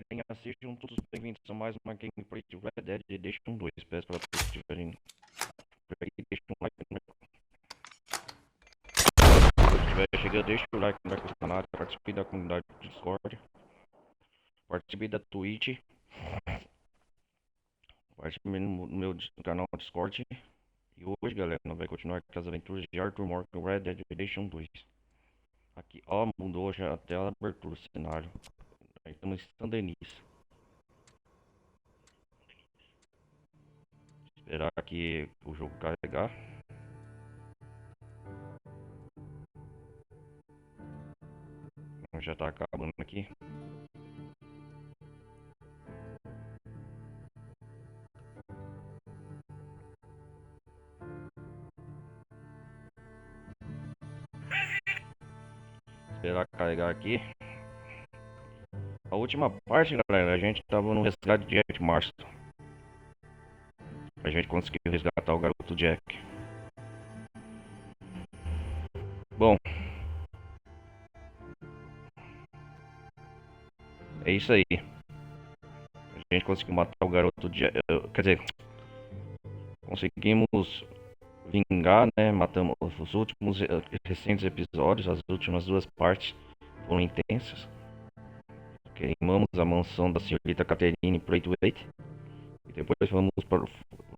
galerinha, sejam todos bem-vindos a mais uma gameplay de Red Dead Redemption 2. Peço para todos que estiverem por aí, deixem um like. Se estiver chegando, deixa o like no canal, participe da comunidade do Discord, participe da Twitch, participe no meu canal Discord. E hoje, galera, nós vamos continuar com as aventuras de Arthur Morgan Red Dead Redemption 2. Aqui, ó, mudou já até a abertura do cenário. Aí estamos em San Denis. Esperar aqui o jogo carregar. Já tá acabando aqui. Esperar carregar aqui. A última parte, galera, a gente tava no resgate de Jack Marston. A gente conseguiu resgatar o garoto Jack. Bom, é isso aí. A gente conseguiu matar o garoto Jack. Quer dizer, conseguimos vingar, né? Matamos os últimos recentes episódios. As últimas duas partes foram intensas. Queimamos a mansão da senhorita Catherine Braithwaite. E depois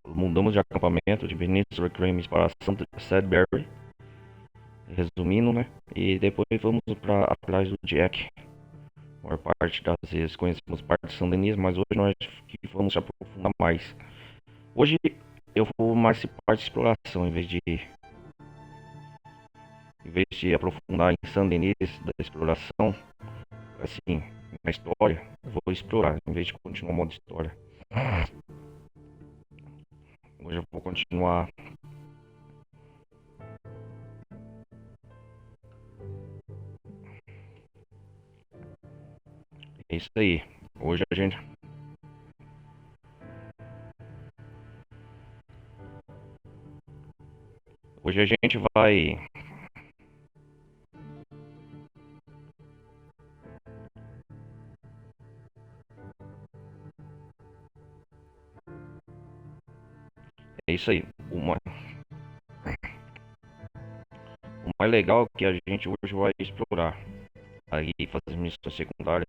mudamos de acampamento de Venezuela Crimes para Sudbury. Resumindo, né? E depois vamos para atrás do Jack. A maior parte das vezes conhecemos parte de São Denis, mas hoje nós vamos se aprofundar mais. Hoje eu vou mais parte de exploração em vez de aprofundar em São Denis da exploração. Assim, na história, eu vou explorar em vez de continuar o modo história. Hoje eu vou continuar. É isso aí. Hoje a gente vai é isso aí. O mais legal é que a gente hoje vai explorar aí, fazer missões secundárias.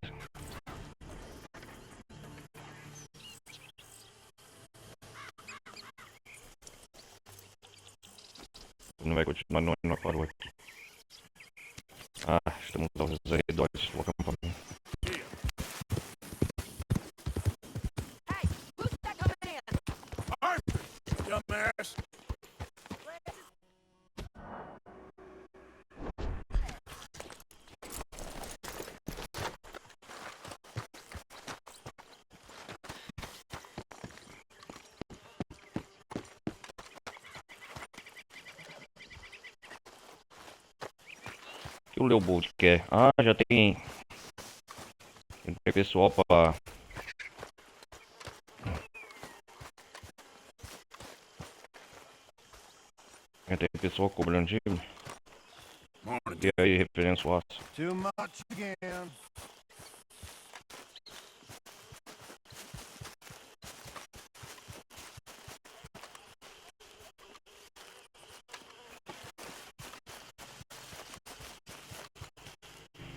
Não vai continuar, não parou aqui. Ah, estamos aos arredores do acampamento. Hey, who's that coming in? Arthur, dumbass! O que o Leopold quer? Ah, já tem pessoal para tem pessoal cobrando time. Morning. E aí, referência ao aço. Too much again.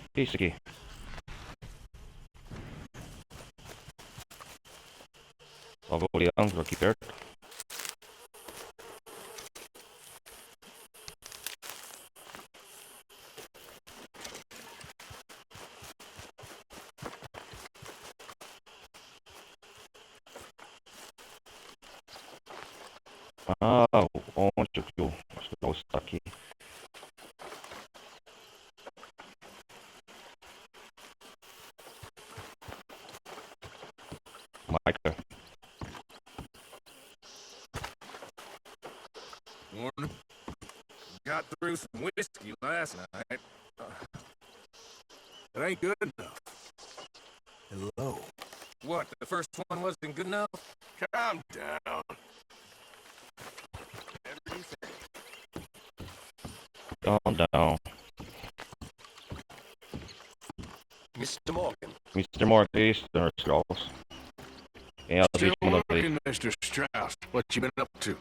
O que é isso aqui? Tava olhando aqui perto. Ah, onde que o hospital está aqui? Micah. Morning. Got through some whiskey last night. It ain't good enough. Hello. What, the first one wasn't good enough? Calm down. Whatever you say. Calm down. Mr. Morgan, Mr. Morgan, Mr. Strauss. Quem é a Still vítima da vez? working, Mr. Strauss. What you been up to?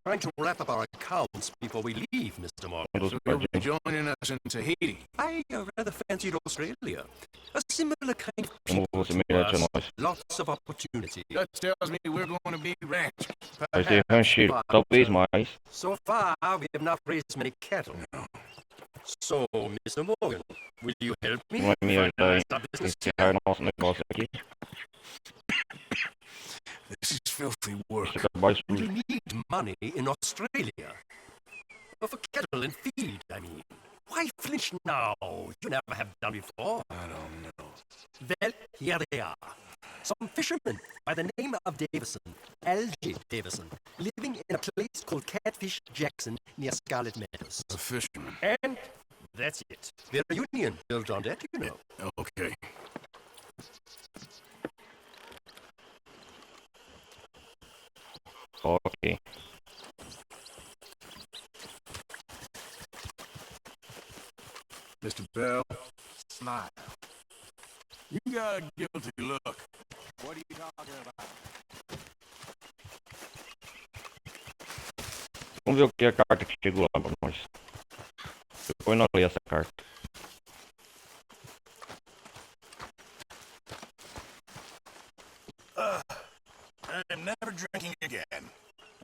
Trying to wrap up our accounts before we leave, Mr. Morgan. Um dos So you'll be guardiões. joining us in Tahiti. I rather fancied Australia. A similar kind of Como people você to merece a us. nós. Lots of opportunity. That tells me we're going to be ranch. Vai ser rancheiro, talvez mais. So far, we have not raised many cattle. So, Mr. Morgan, will you help me Não é me ajudar finalize em our business? encerrar nosso negócio aqui. This is filthy work. Esse trabalho You sujo. need money in Australia. For cattle and feed, I mean. Why flinch now? You never have done before. I don't know. Well, here they are. Some fishermen by the name of Davison, L.J. Davison, living in a place called Catfish Jackson near Scarlet Meadows. A fisherman. And that's it. We're a union built on that, you know. Okay. Ok. Mr. Bell, smile. You got a guilty look. What are you talking about? Vamos ver o que é a carta que chegou lá pra nós. Depois nós lemos essa carta. I'm never drinking again.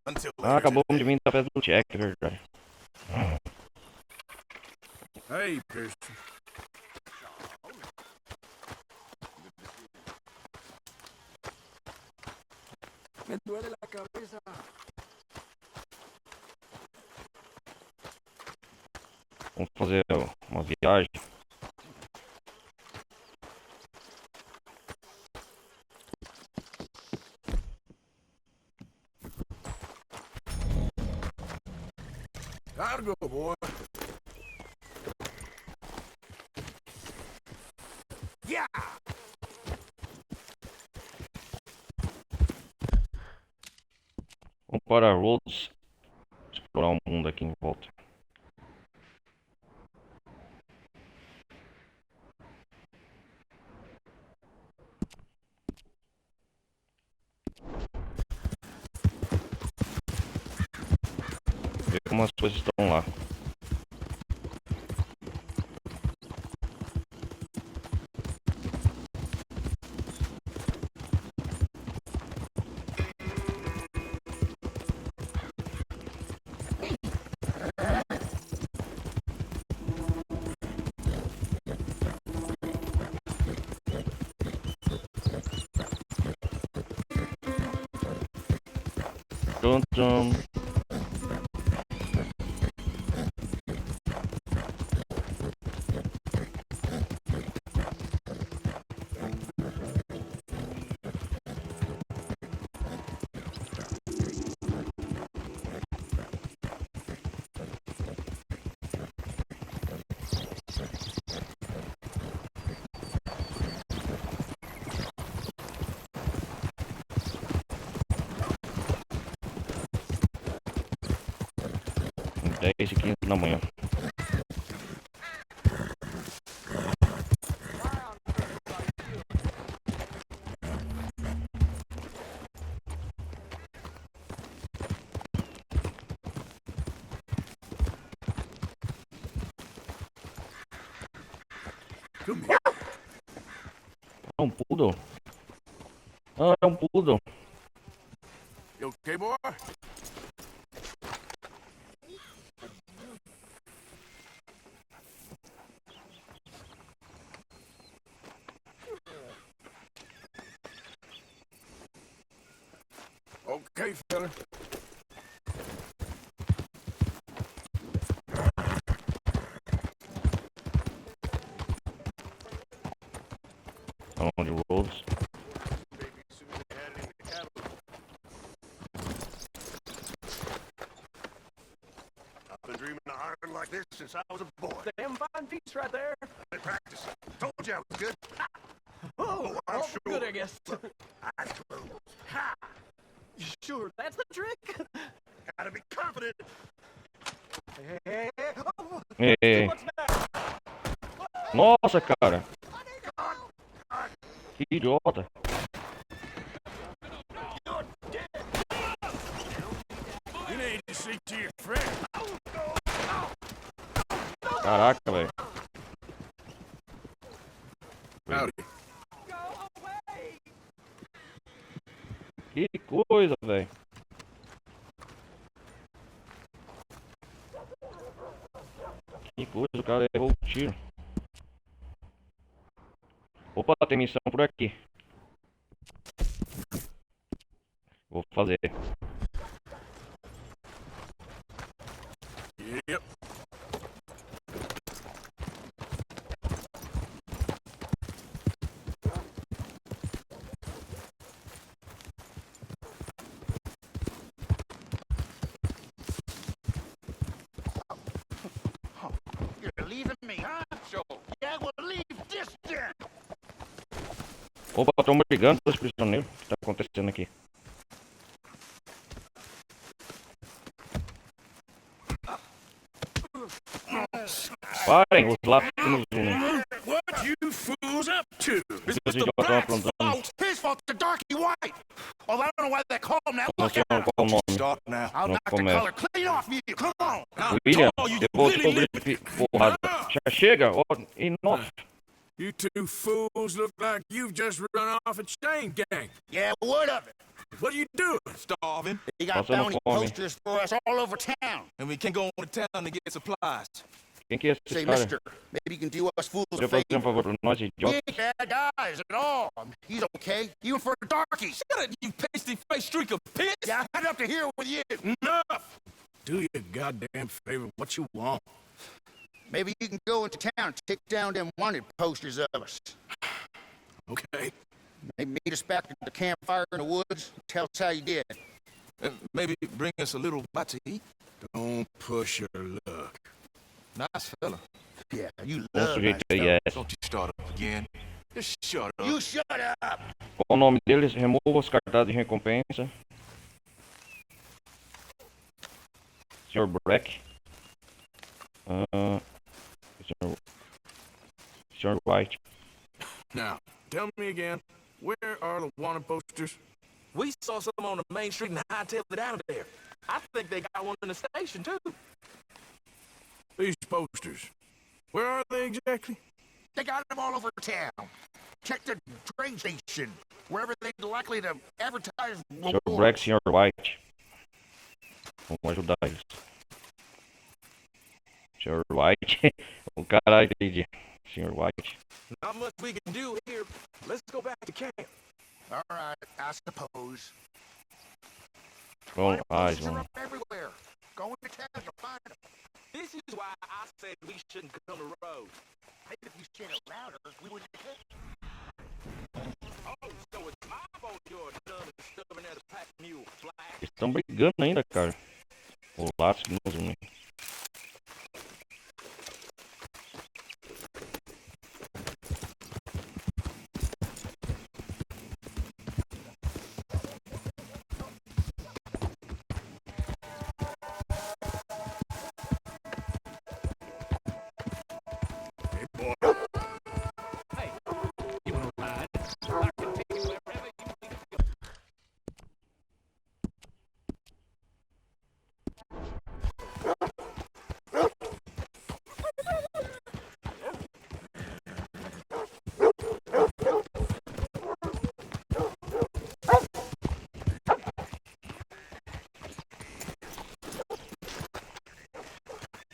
Until Ah, acabou de vir da festa do Jack, é verdade. Hey, Pearson. Me duele la cabeza. Vamos fazer uma viagem. I'll go, boy. Yeah! Vamos para Rhodes. Explorar o mundo aqui em volta. Ver como as coisas estão lá. Tum, tum. Dez e 15 da manhã. Come here. É um poodle? Ah, é um poodle. You okay, boy? Okay, fella. Onde Rhodes? I've been dreaming of iron like this since I was a boy. Damn fine piece right there. I've been practicing. Told you I was good. Oh, I'm all sure. good, I guess. Eyes closed. Ha! Sure, that's the trick. Gotta be confident. Hey, oh, Ei, what's that? nossa, cara. God, Que coisa, velho. Que coisa, o cara errou o tiro. Opa, tem missão por aqui. Vou fazer. Yep. You're leaving me, huh? So, yeah, well, leave this then. Opa, estão brigando os prisioneiros. O que tá acontecendo aqui? Parem, os lápis nos unem. What you fools up to? Os idiotas estão aprontando. His fault, the darky white. Well, I don't know why they call him that. Não Look sei out. qual o nome. Stop now. I'll no knock the começo. color clean off you. Come on. William, Oh, you eu vou really sobre porrada. Já chega, ó, enough. You two fools look like you've just run off at Shane Gang. Yeah, what of it? What are you doing? Starving. You got Passando bounty fome. posters for us all over town. And we can go on to town to get supplies. Quem que é esse Say, cara? mister, maybe you can do us fools a Queria fazer um favor. favor pra nós, We idiota. ain't bad guys at all. He's okay, even for the darkies. Shut it, you pasty-faced streak of piss! Yeah, I'd up to here with you. Enough! Do your goddamn favor what you want. Maybe you can go into town and take down them wanted posters of us. Okay? Maybe meet us back at the campfire in the woods. Tell us how you did. And maybe bring us a little bite to eat? Don't push your luck. Nice fella. Yeah, you Bom love sujeito that aí, stuff. é. Don't you start up again. Just shut up. You shut up. Qual o nome deles? Remova os cartazes de recompensa. Sr. Black. Sr. White. Now, tell me again, where are the wanted posters? We saw some on the main street and hightailed it out of there. I think they got one in the station, too. These posters. Where are they exactly? They got them all over town. Check the train station, wherever they're likely to advertise Sr. Black, Sr. White. Vamos ajudar eles. Sr. White. O cara entendi. Sr. White. Not much we can do here. Let's go back to camp. All right, I suppose. Bom, ai, Posters are vamos. up everywhere. Go into town to find them. This is why I said we shouldn't come to road. Maybe if you said it louder, we wouldn't have heard. Oh, so it's my fault you're dumb and stubborn as a pack mule, Black. Eles estão brigando ainda, cara. O laço que nos une. Hey, boy. Hey, you wanna ride? I can take you wherever you need to go.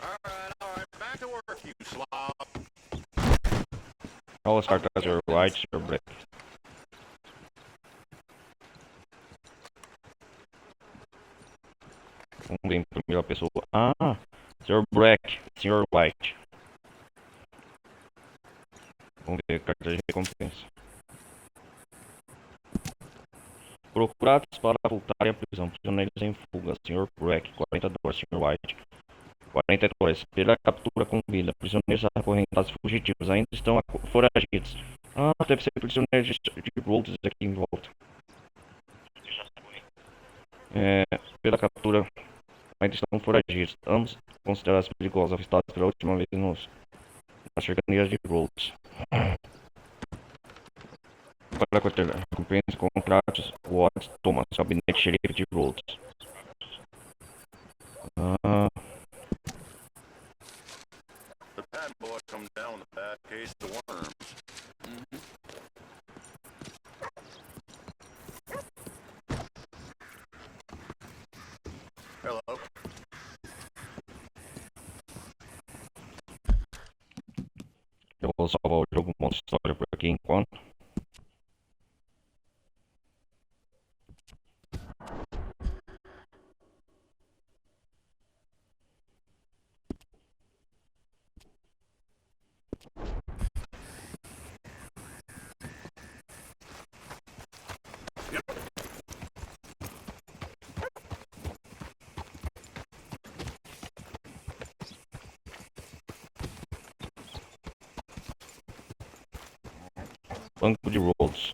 All right, back to work, you slob. Olha os cartazes, Sr. White, Sr. Black. Vamos ver em primeira pessoa. Ah, Sr. Black, Sr. White. Vamos ver carta de recompensa. Procurados para voltarem à prisão. Prisioneiros em fuga. Sr. Black, $40. Sr. White, $40. Pela captura com vida. Prisioneiros acorrentados fugitivos ainda estão foragidos. Ah, deve ser prisioneiros de Rhodes aqui em volta. Pela captura ainda estão foragidos. Ambos considerados perigosos, avistados pela última vez nas cercanias de Rhodes. Para a recompensa, contratos, Watts, Thomas, gabinete xerife de Rhodes. The bad boy comes down with a bad case of worms. Vou salvar o jogo, monta história por aqui enquanto. Banco de Rhodes.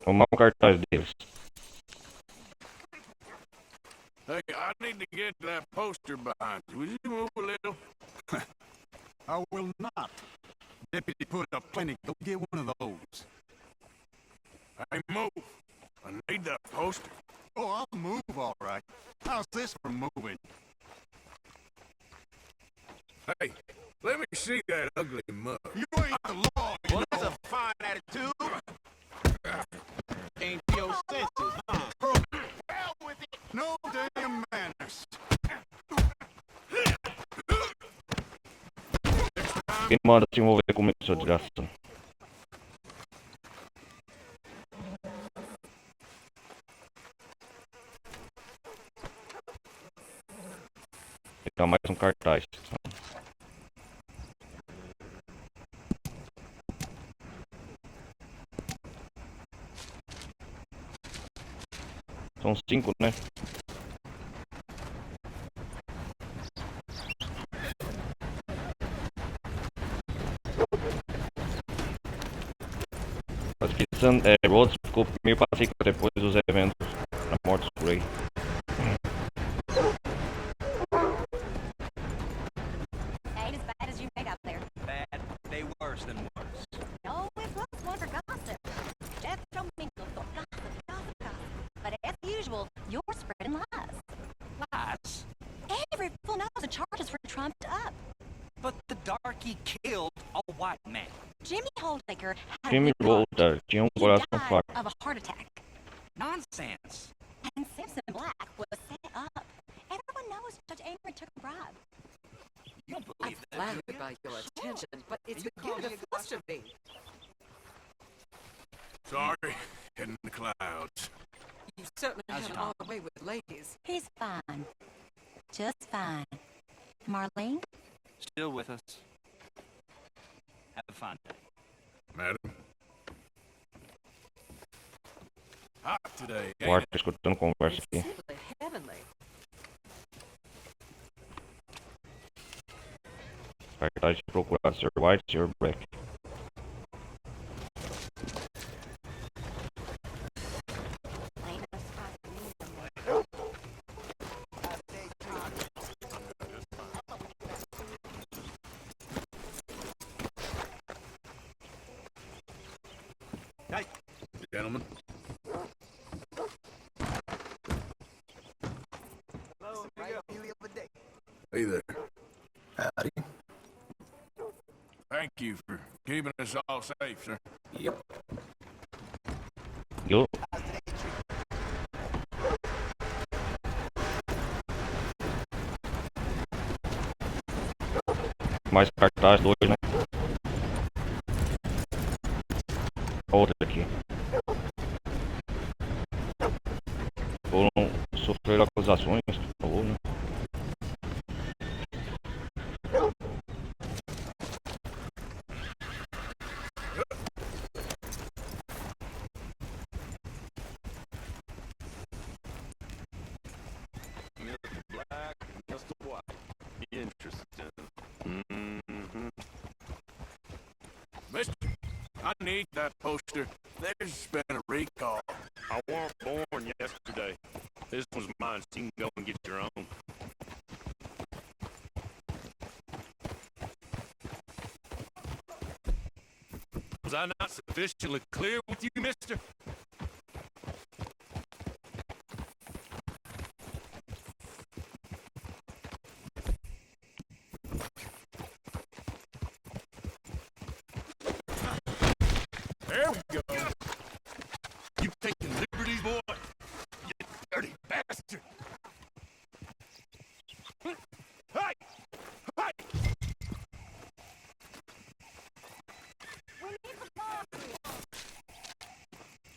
Arrumar um cartaz deles. Hey, I need to get that poster behind you. Will you move a little? I will not. Deputy put up plenty. Go get one of those. Hey, move. I need that poster. Oh, I'll move all right. How's this for moving? Hey, let me see that ugly mug. You ain't the law, you Well, know. that's a fine attitude. Ain't your senses, huh? Hell with it. No damn manners. Quem manda se envolver comigo, seu desgraçado? Pegar mais um cartaz. São 5, né? Acho que Rhodes ficou meio pacífico depois dos eventos da morte do Ray. Ain't as bad as you make out there. Bad, they worse than worse. No, it was one for gossip. Jeff Domingo thought gossip. But as usual, you're spreading lies. Lies. Every fool knows the charges were trumped up. But the darky killed a white man. Jimmy Holdacre had Jimmy a heart. Volta tinha He coração died fraco. of a heart attack. Nonsense. And Simpson Black was set up. Everyone knows Judge Avery took a bribe. You don't I'm believe that, do flattered you? by your attention, but it's You call beginning me to a fluster me. Sorry, in the clouds. You certainly How's have it Tom? all the way with ladies. He's fine. Just fine. Marlene? Still with us. Have a fun day. Madam. Hot today, O ain't Arthur escutando conversa It's aqui. simply heavenly. Cartaz de procurar Sr. White e Sr. Black. Ain't no spot for me. Gentlemen. Hey there. Howdy. Thank you for keeping us all safe, sir. Yep. Eu? Mais cartaz, 2, né? Outra aqui. Foram sofrer acusações, falou, né? Black, Mr. White. Interesting. Mister, I need that poster. There's been a recall. I weren't born yesterday. This one's mine, so you can go and get your own. Was I not sufficiently clear with you, mister?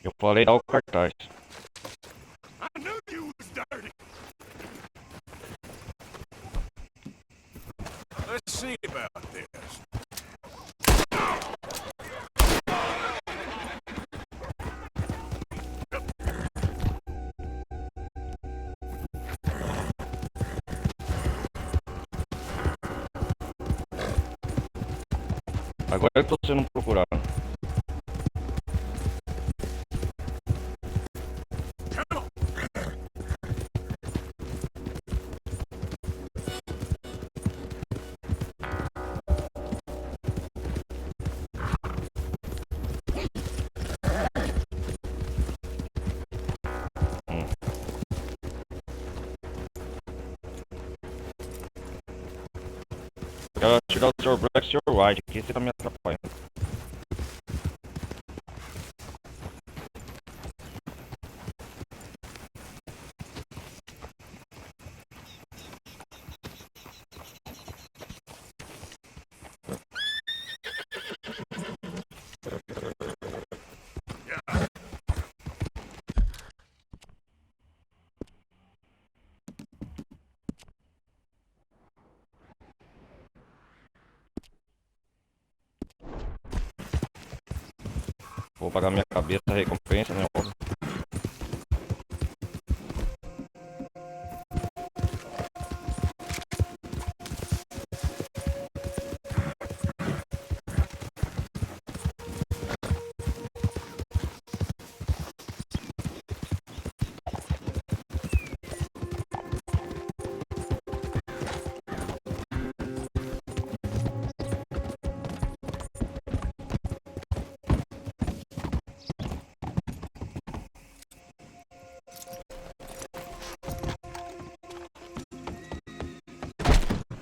Eu falei dar o cartaz. I knew you was dirty. Let's see about this. Agora eu tô sendo procurado. Quero tirar o Sr. Black e o Sr. White, aqui você tá me atrapalhando. Vou pagar minha cabeça, a recompensa, né? Óbvio.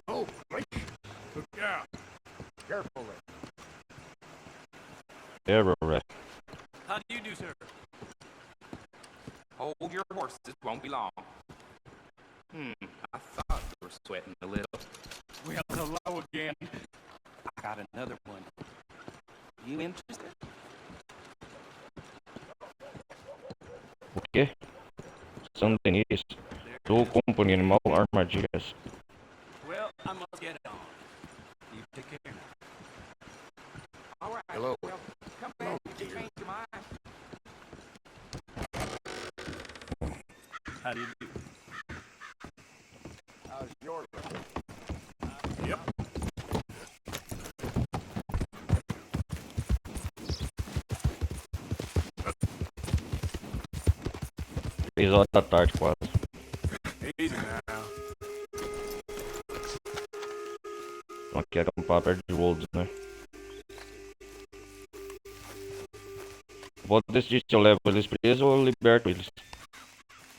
Oh, wait. Look out. Carefully. Error, rest. How do you do, sir? Hold your horses, won't be long. I thought you were sweating a little. Well, hello again. I got another one. You interested? O quê? São Denis. Do Companhia Animal Armadilhas. Well, I must get on. You take care now. All right. Hello. Well, come back if you change your mind. How do you do? How's your Yep. Três horas da tarde, quase. Easy now. Estão aqui acampar perto de Wolves, né? Vou decidir se eu levo eles presos ou eu liberto eles.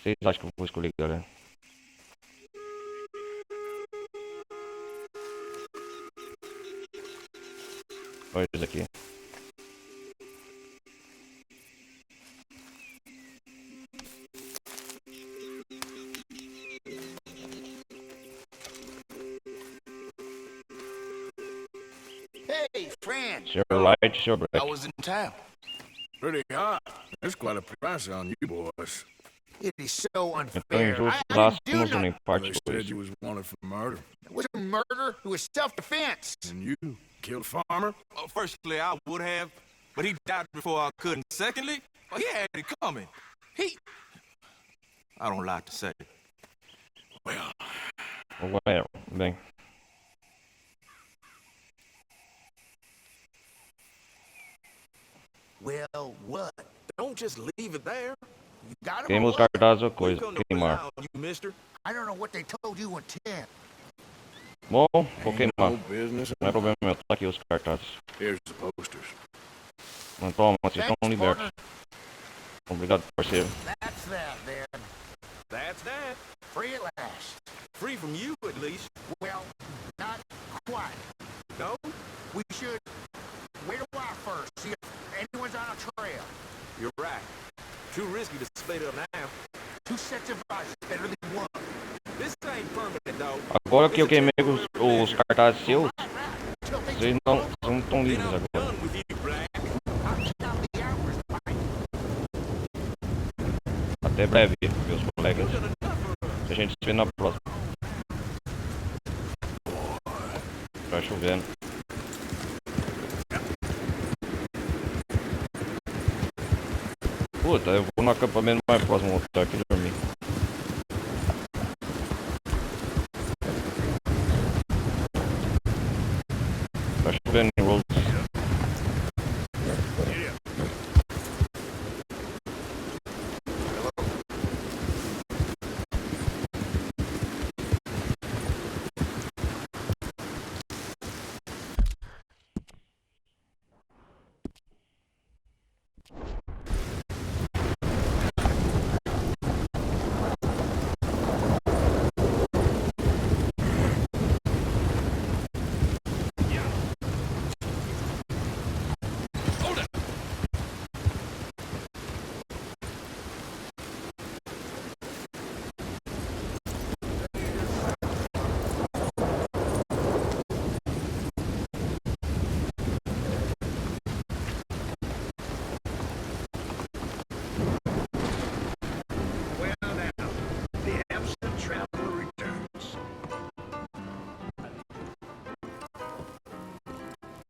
Vocês acham que eu vou escolher, galera? Olha eles aqui. Hey, friend. Sr. Light, Sr. I Black. was in town. Pretty hot. That's quite a price on you boys. It is so Então, unfair. injusto, I laço, didn't não do são nem nothing. parte They de said coisa. you was wanted for murder. It wasn't murder. It was self-defense. And you killed a farmer? Firstly, I would have, but he died before I could. And secondly, well, he had it coming. I don't like to say it. Well, Well, bem. Well, what? Don't just leave it there. You got him Queima or os what? cartazes ou We coisa. come to Queimar. rely on you, mister. I don't know what they told you in 10. Bom, vou ain't queimar. no business. Não é problema meu. Tá aqui os cartazes. Here's the posters. Mas toma, vocês Thanks, estão libertos. partner. Obrigado, parceiro. That's that, then. That's that. Free at last. Free from you, at least. Well, not quite. No? We should wait a while first, see if anyone's on a trail. You're right. Too risky to split up now. 2 sets of eyes is better than 1. This ain't permanent, though. Agora que eu queimei os cartazes seus, Right. Till they vocês não estão Then livres I'm agora. done with you, Black. I'll count the hours, Mike. Até breve, meus colegas. A gente se vê na próxima. Tá chovendo. Puta, eu vou no acampamento mais próximo, vou ficar aqui dormir. Tá chovendo em Rhodes.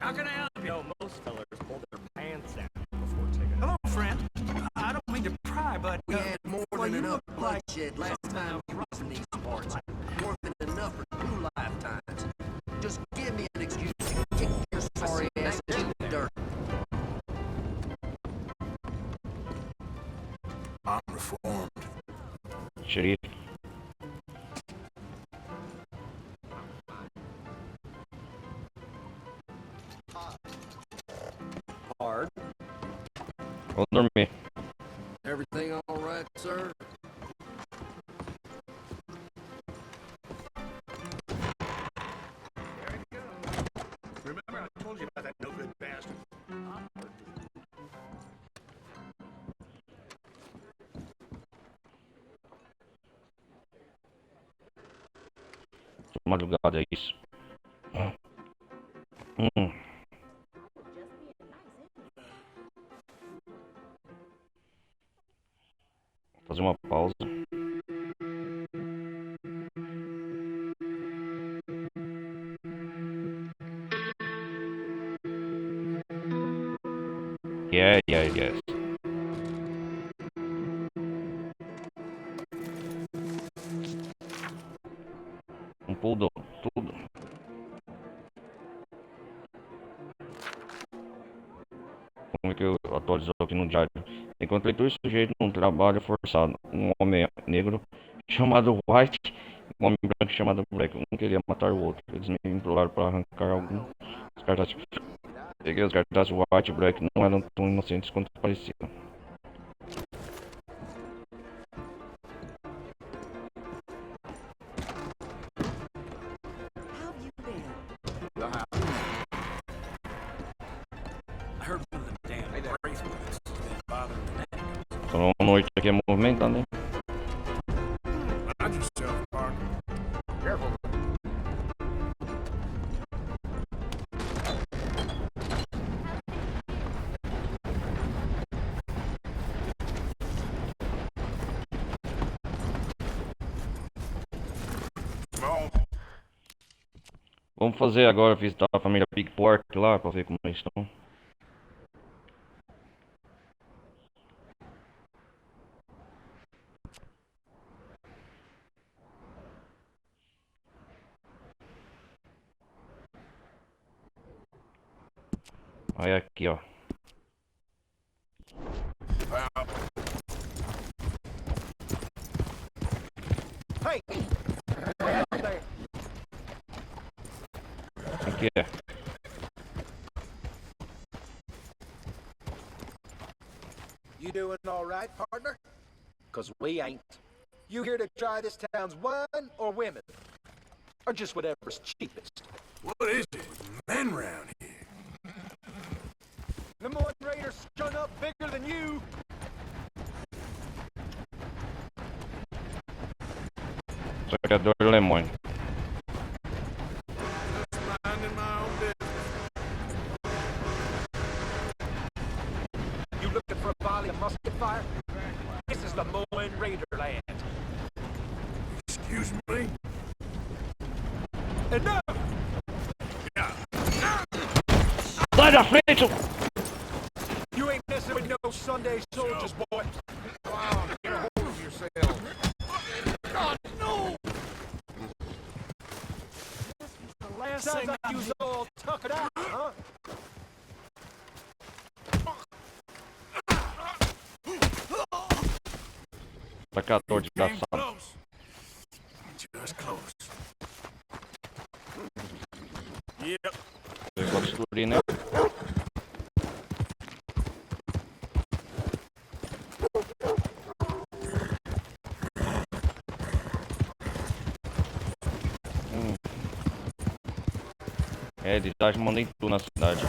How can I help you? Yo, most fellers pull their pants out before taking. Hello, friend. I don't mean to pry, but we had more than enough bloodshed last time we crossed these parts. More than enough for 2 lifetimes. Just give me an excuse to kick your sorry ass in the dirt. I'm reformed. Sheriff. Hard. Vou dormir. Everything all right, sir? Remember I told you about that no-good bastard? Madrugada é isso. Fazer uma pausa. Yes. Um poodle, tudo. Como é que eu atualizo aqui no diário? Encontrei 2 sujeitos num trabalho forçado. Um homem negro chamado White e um homem branco chamado Black. Um queria matar o outro. Eles me imploraram para arrancar alguns cartazes. Peguei os cartazes White e Black. Não eram tão inocentes quanto pareciam. I heard one of them damn crazy ones has been bothering the neck. Então a noite aqui é movimentada, né? Mind yourself, Parker. Careful. Vamos fazer agora visitar a família Big Pork lá pra ver como eles estão. Aí aqui, ó. Hey! Aqui é. You doing all right, partner? 'Cause we ain't. You here to try this town's wine or women? Or just whatever's cheapest? What is it? Men round here. The Moine Raiders strung up bigger than you. Isso aqui é do Lemon. Minding my own business. You looking for a volley of musket fire? This is the Moine Raiders. Sai da frente! You ain't messing with no Sunday soldiers, boy. Come on, get a hold of yourself. God, no! The last Sounds like you was all tuckered out, huh? Atacador desgraçado. Close. Just close. Yep. Pegou a bisturi, né? É, eles já mandam em tudo na cidade.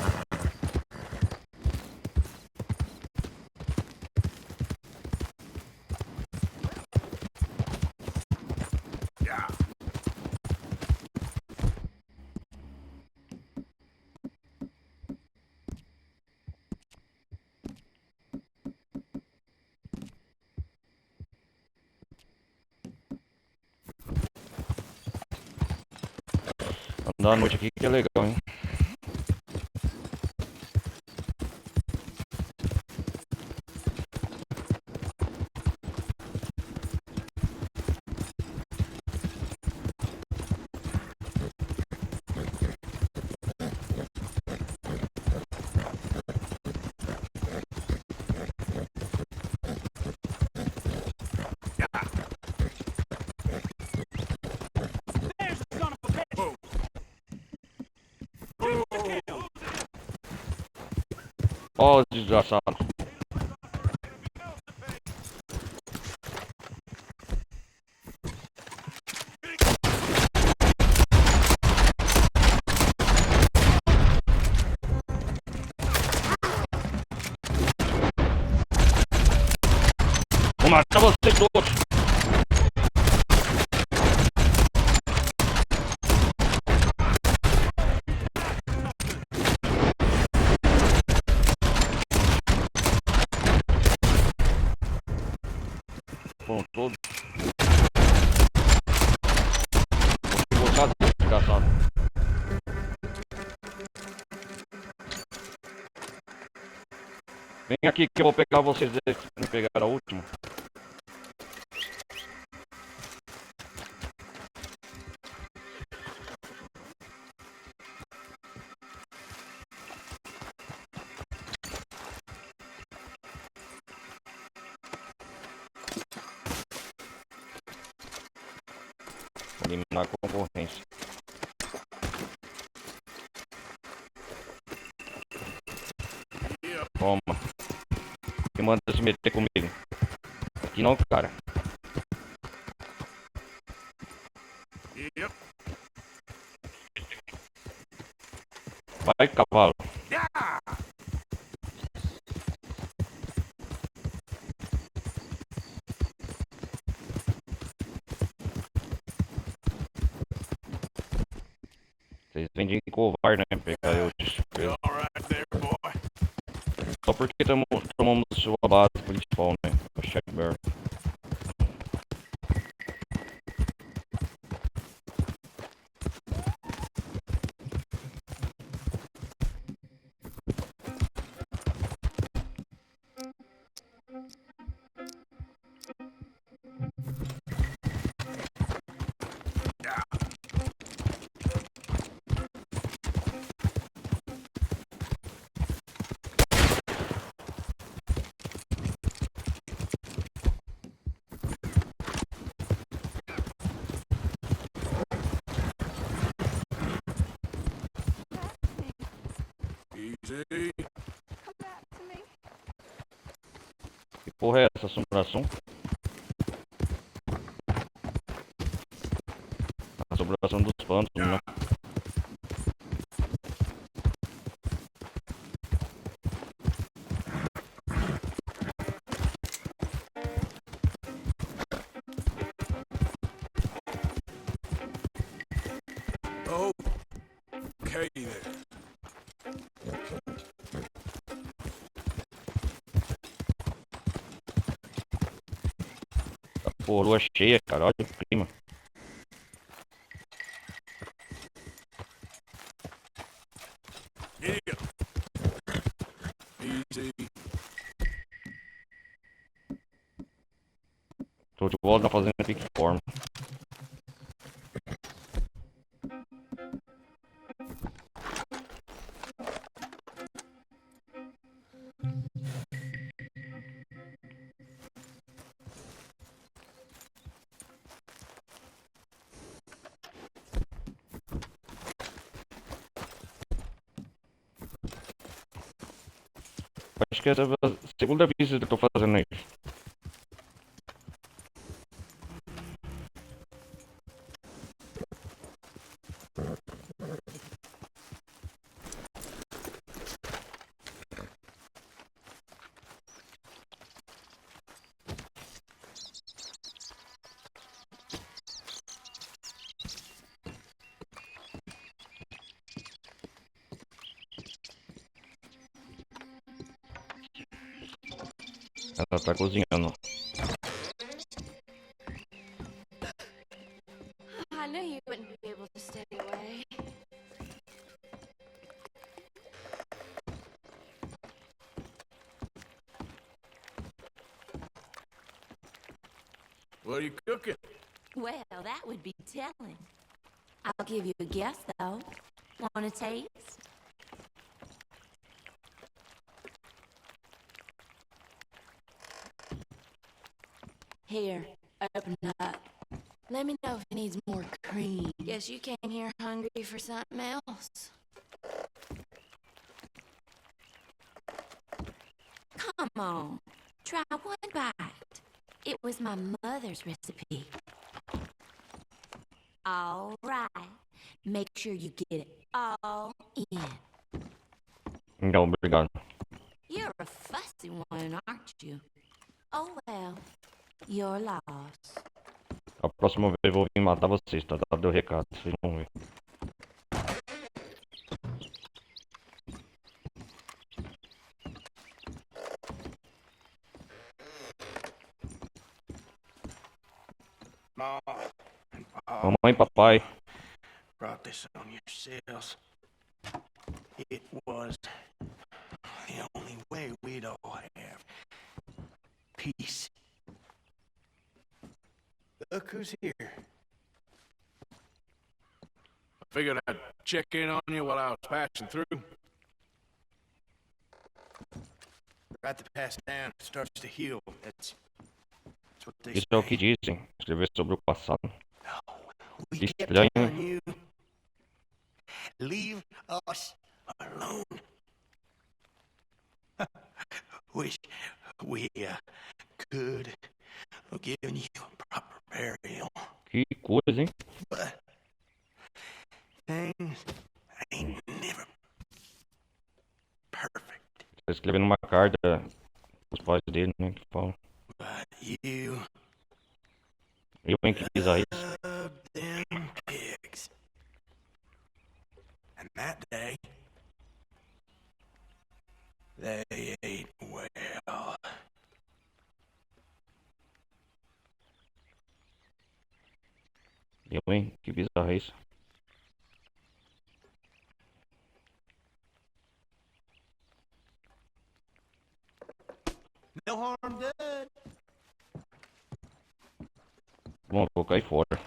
Andar à noite aqui que é legal, hein? There's the son of a bitch. Ó, desgraçado. Vou matar vocês todos. Bom, todos. Vou botar desgraçado. Vem aqui que eu vou pegar vocês desde que não pegaram a última. Eliminar a concorrência. Toma. Quem manda se meter comigo? Aqui não, cara. Yep. Vai, cavalo. Vocês vendem covarde, né? Pegar eu de surpresa. All right there, boy. Só porque tomamos sua base principal, né? O Shackberry. Easy. Que porra é essa assombração? Assombração dos pântanos, né? Okay there. Pô, lua cheia, cara. Olha o clima. Here you go. Tô de volta na fazenda Pick Form. Acho que essa é a segunda vez que eu tô fazendo isso. Ela tá cozinhando. I knew you wouldn't be able to stay away. What are you cooking? Well, that would be telling. I'll give you a guess, though. Want a taste? Here, open up. Let me know if it needs more cream. Guess you came here hungry for something else. Come on, try one bite. It was my mother's recipe. All right, make sure you get it all in. Não, obrigado. You're a fussy one, aren't you? Oh well, your loss. A próxima vez eu vou vir matar vocês, tá? Dado o recado, vocês vão ver. Ma and Pop Mamãe e papai. brought this on yourselves. It was the only way we'd all have peace. Look who's here. I figured I'd check in on you while I was passing through. Right the pass down, it starts to heal. That's what they Isso é o que say. dizem. Escrever sobre o passado. We Que kept estranho. telling you, leave us alone. Wish we could have given you a proper burial, Que coisa, hein? but things ain't never perfect. Tá escrevendo uma carta os pais dele, né? Que falam. But you Eu em que fiz isso. loved them pigs. And that day, they ate well. Eu hein? Que bizarro isso. No harm done. Bom, vou cair fora.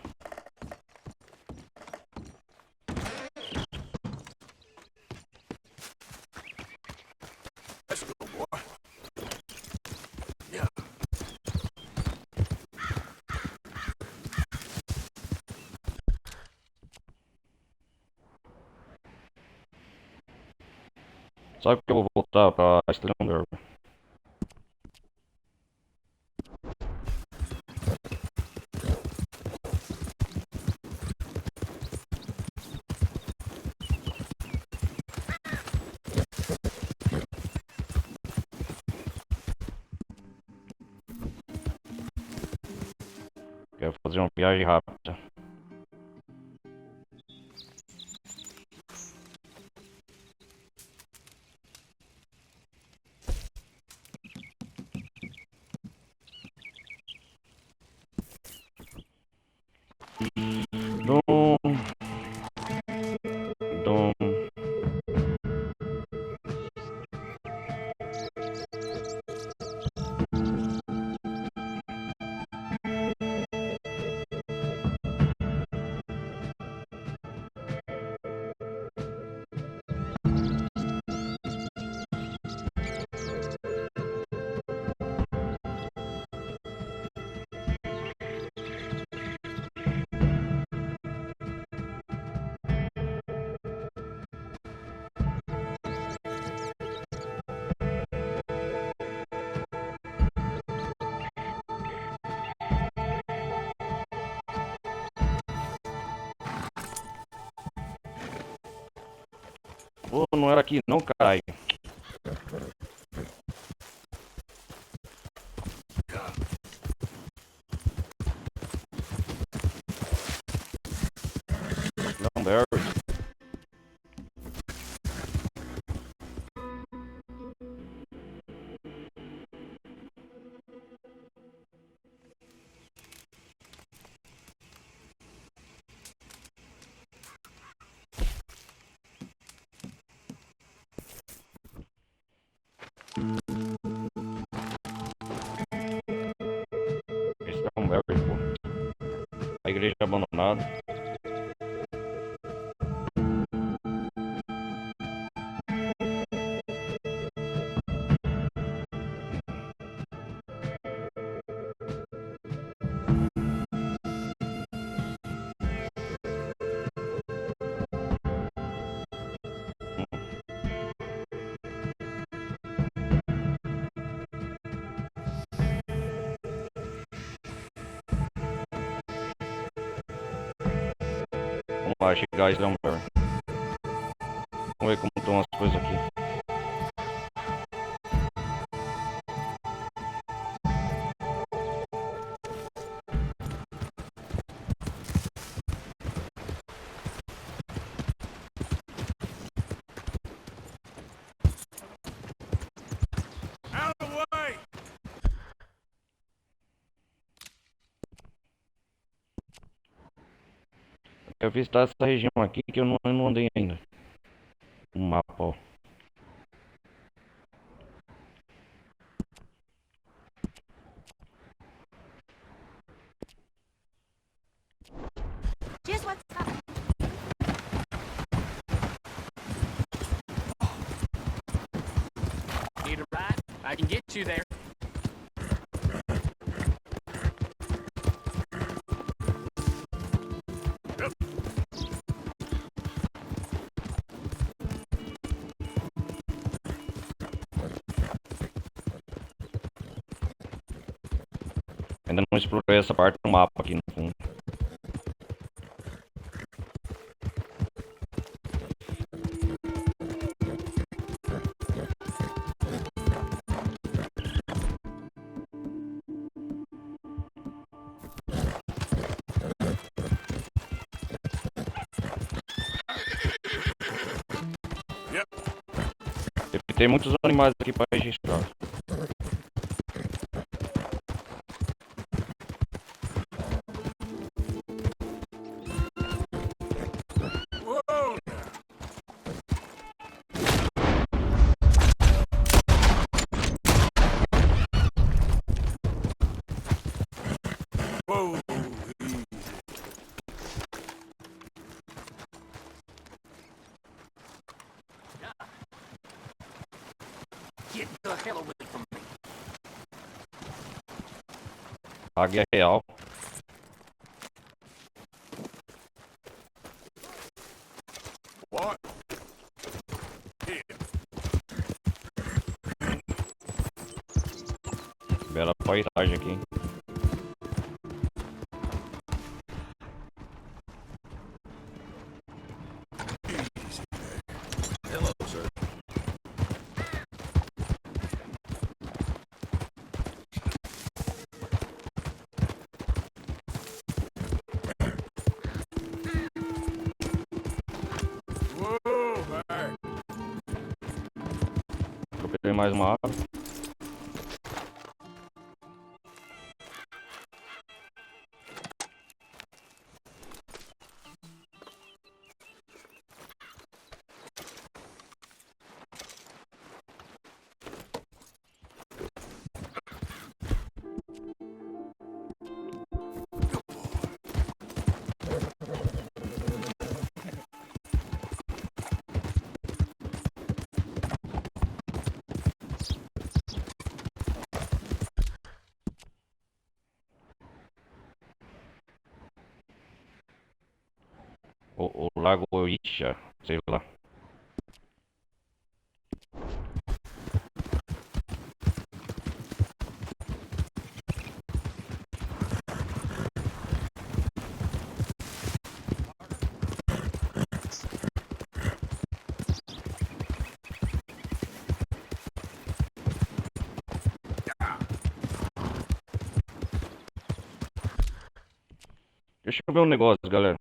Let's go, boy. Sabe que eu vou voltar pra Stranger? Quero fazer uma viagem rápida. Dom. Dom. Pô, não era aqui não, caralho. Não, Barry. Esse é um Barry, pô. A igreja abandonada. Vamos lá, chegar esse é um Barry. Vamos ver como estão as coisas aqui. Out of the way! Eu visitar essa região aqui que eu não andei ainda. O mapa, ó. Just what's up? Need a ride? I can get you there. Ainda não explorei essa parte do mapa aqui no fundo. Tem muitos animais aqui para registrar. Whoa! Get the hell away from me. Águia real. What? Here. Bela paisagem aqui. Hello, sir. Whoa, man. Procurei mais uma água. O Lago Isha, sei lá. Deixa eu ver um negócio, galera.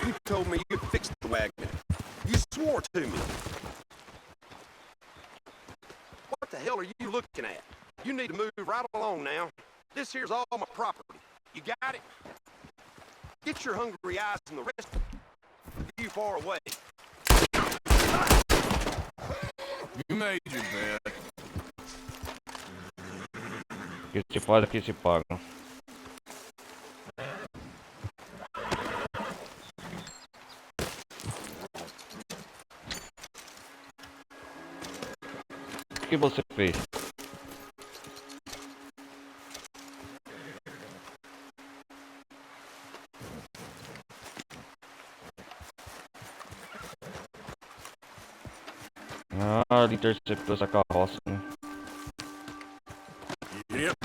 You told me you fixed the wagon. You swore to me. What the hell are you looking at? You need to move right along now. This here's all my property. You got it? Get your hungry eyes and the rest of you far away. You made your bed. O que se faz aqui se paga. O que você fez? Ah, ele interceptou essa carroça, né? Yep.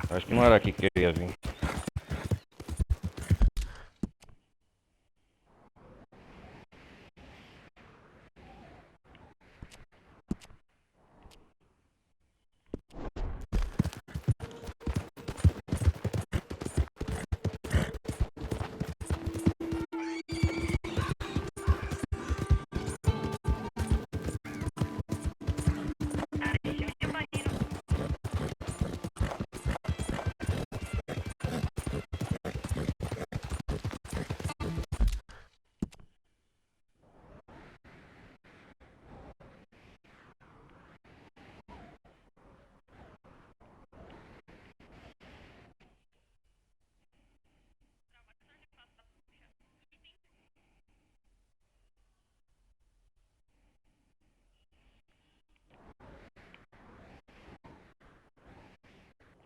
Acho que não era aqui que eu ia vir.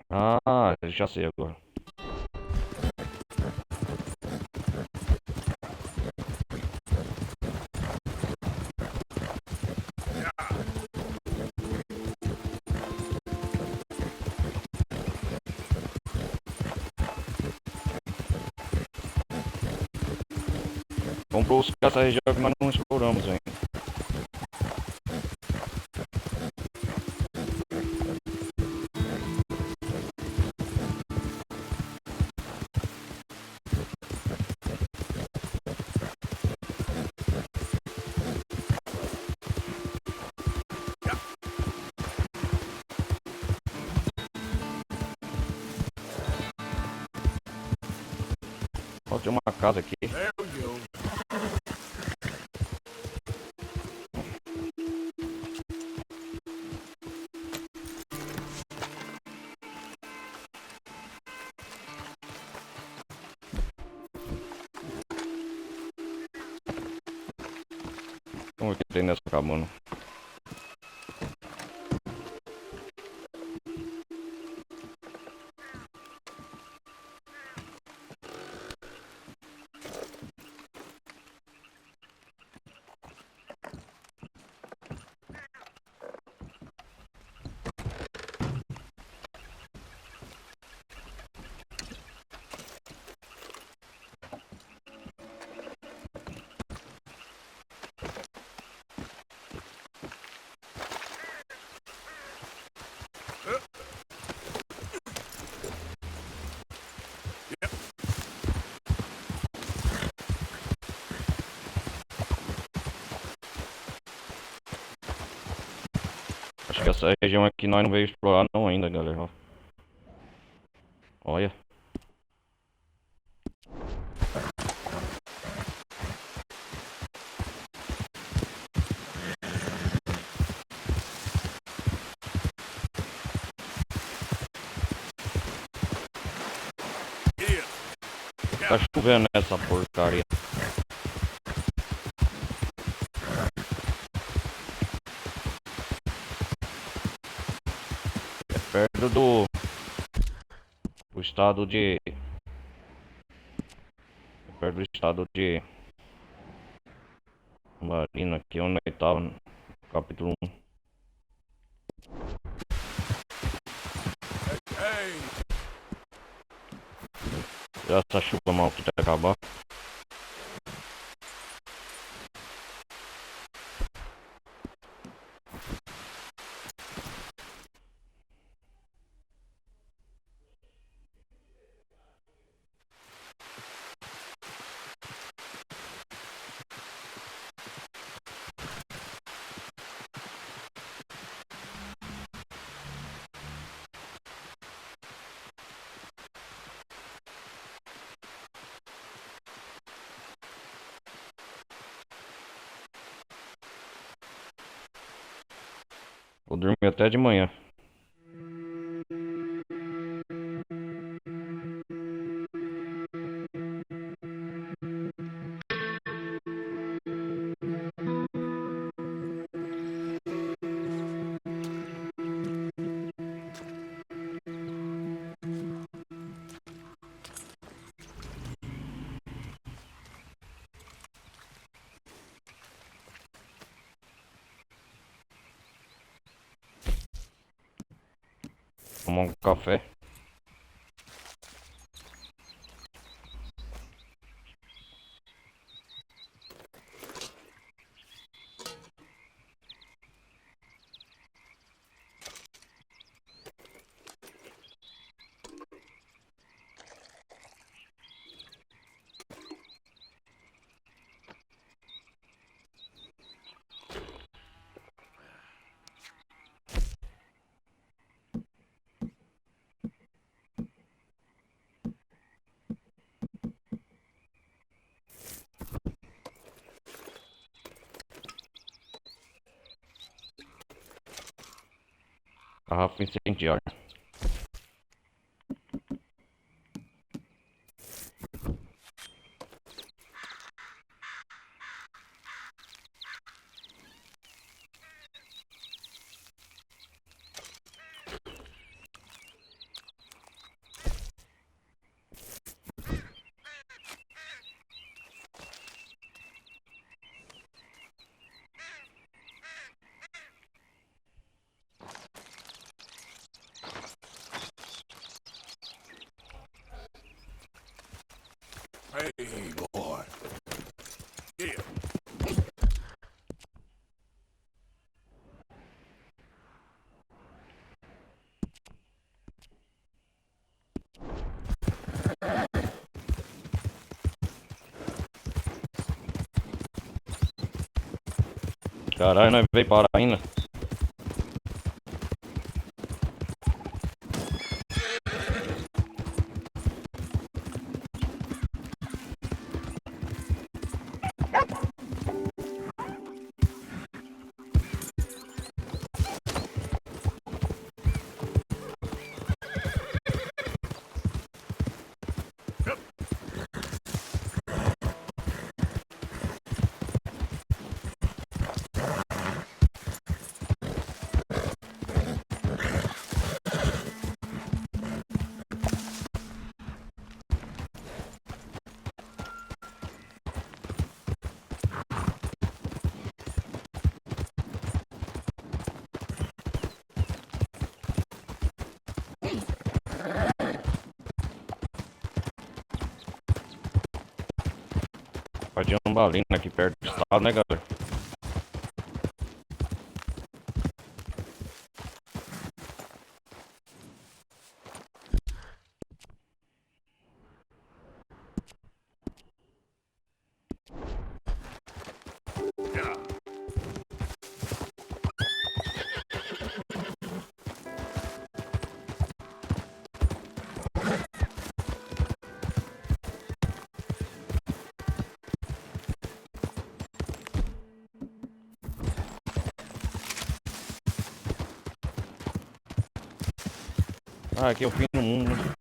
Ah, já sei agora. Comprou os caça-região, mas não exploramos ainda. Ó, tem uma casa aqui. There we go. Vamos ver o que tem nessa cabana. Acho que essa região aqui nós não veio explorar não ainda, galera. Olha. Tá chovendo nessa porcaria. É perto do estado de... É perto do estado de Marina, aqui onde eu tava no capítulo 1. Já essa chuva maldita acabar. Vou dormir até de manhã. Tomar um café. Garrafa incendiária. Hey, boy. Yeah. Caralho, nós veio parar ainda. Pode ir um balinho aqui perto do estado, né, galera? Ah, aqui é o fim do mundo, né?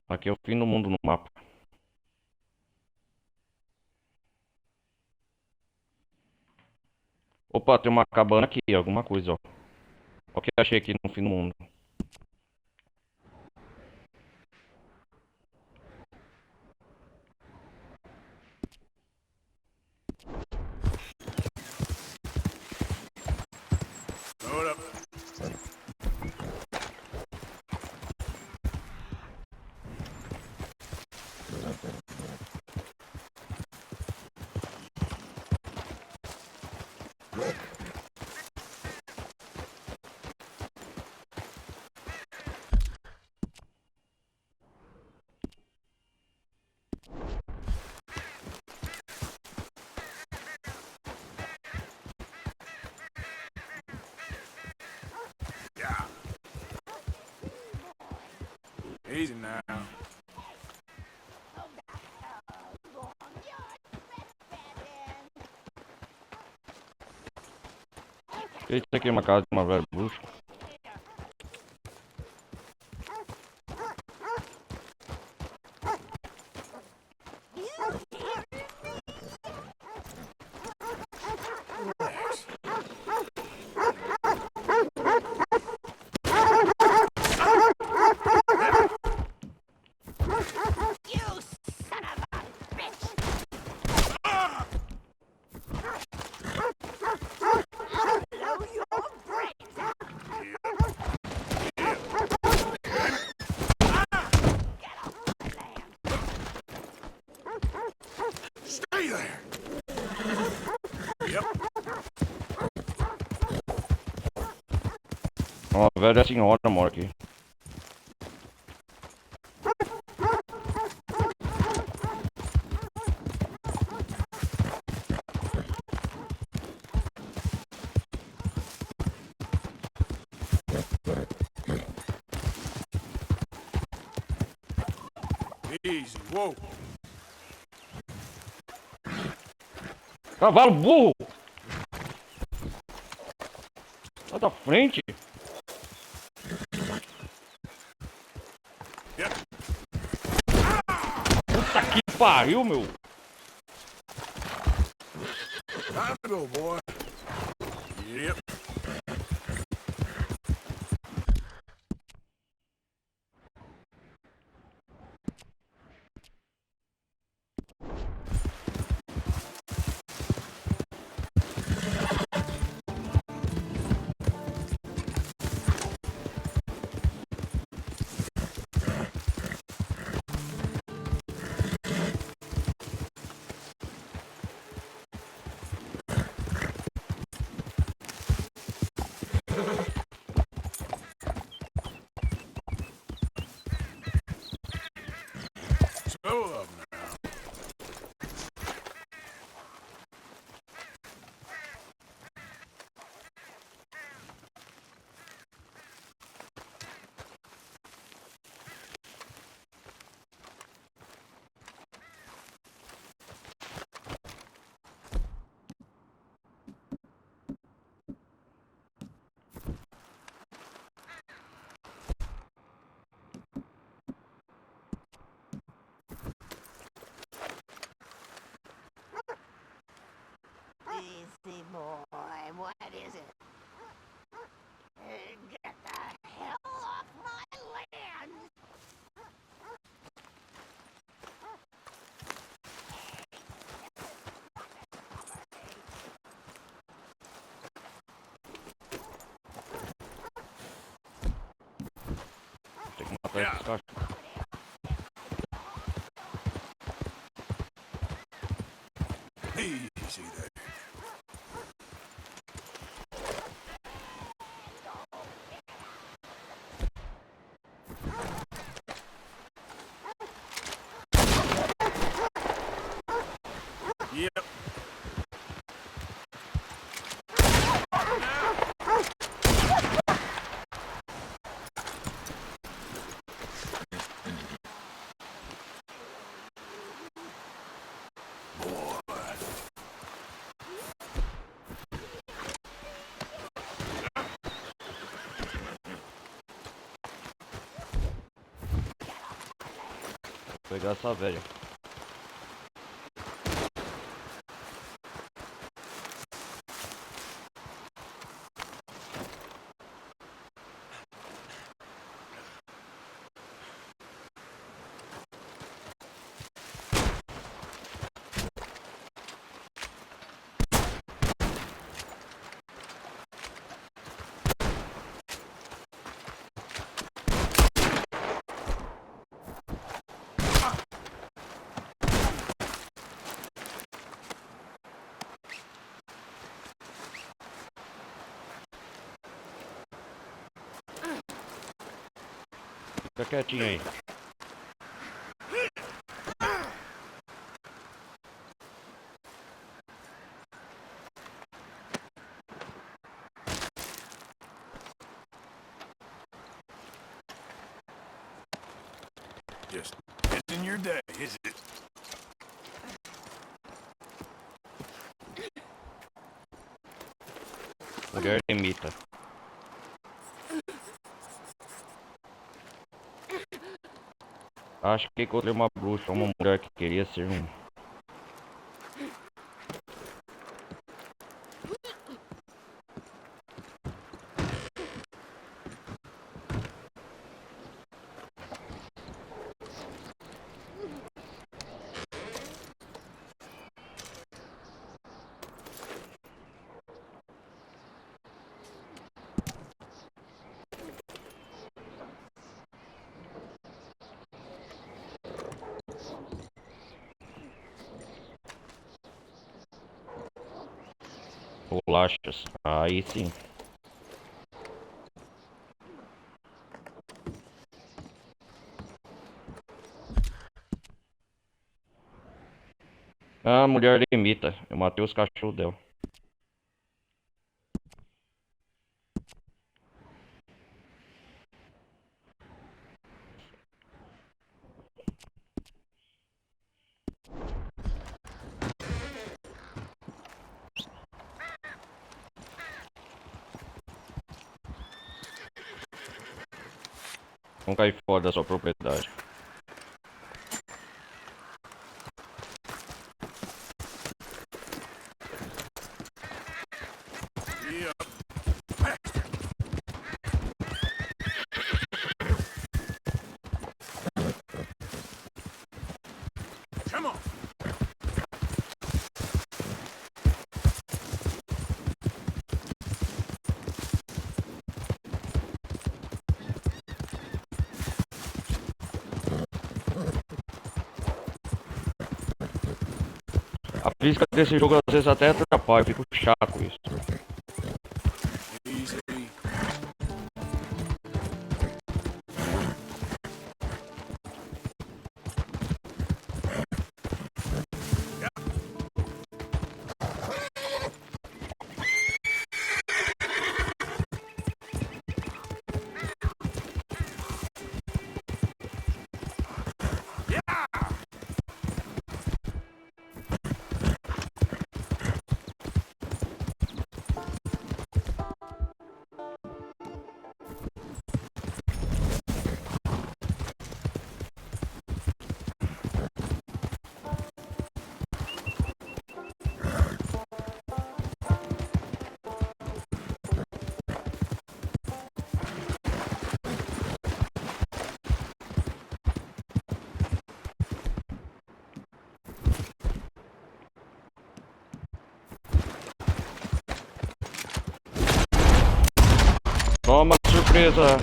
Aqui é o fim do mundo no mapa. Opa, tem uma cabana aqui, alguma coisa, ó. Olha o que eu achei aqui no fim do mundo. Hold up. Yeah. Easy now. Isso aqui é uma casa de uma velha bruxa. Stay there. Yep. Uma velha senhora mora aqui. Easy. Whoa. Cavalo burro! Sai da frente! Yep. Puta que pariu, meu! Time to go, boy. Yep. Slow up now. Easy, boy. What is it? Get the hell off my land! Tem que matar esses cachorros. Easy there. Yep. Pegar essa velha. Fica quietinho aí. Just isn't your day, is it? Mulher ermita. Acho que encontrei uma bruxa, uma mulher que queria ser um. Bolachas. Aí sim. A mulher ermita. Eu matei os cachorros dela. Vamos cair fora da sua propriedade. Come on. A física desse jogo às vezes até atrapalha, fica chato isso. Easy. Toma surpresa!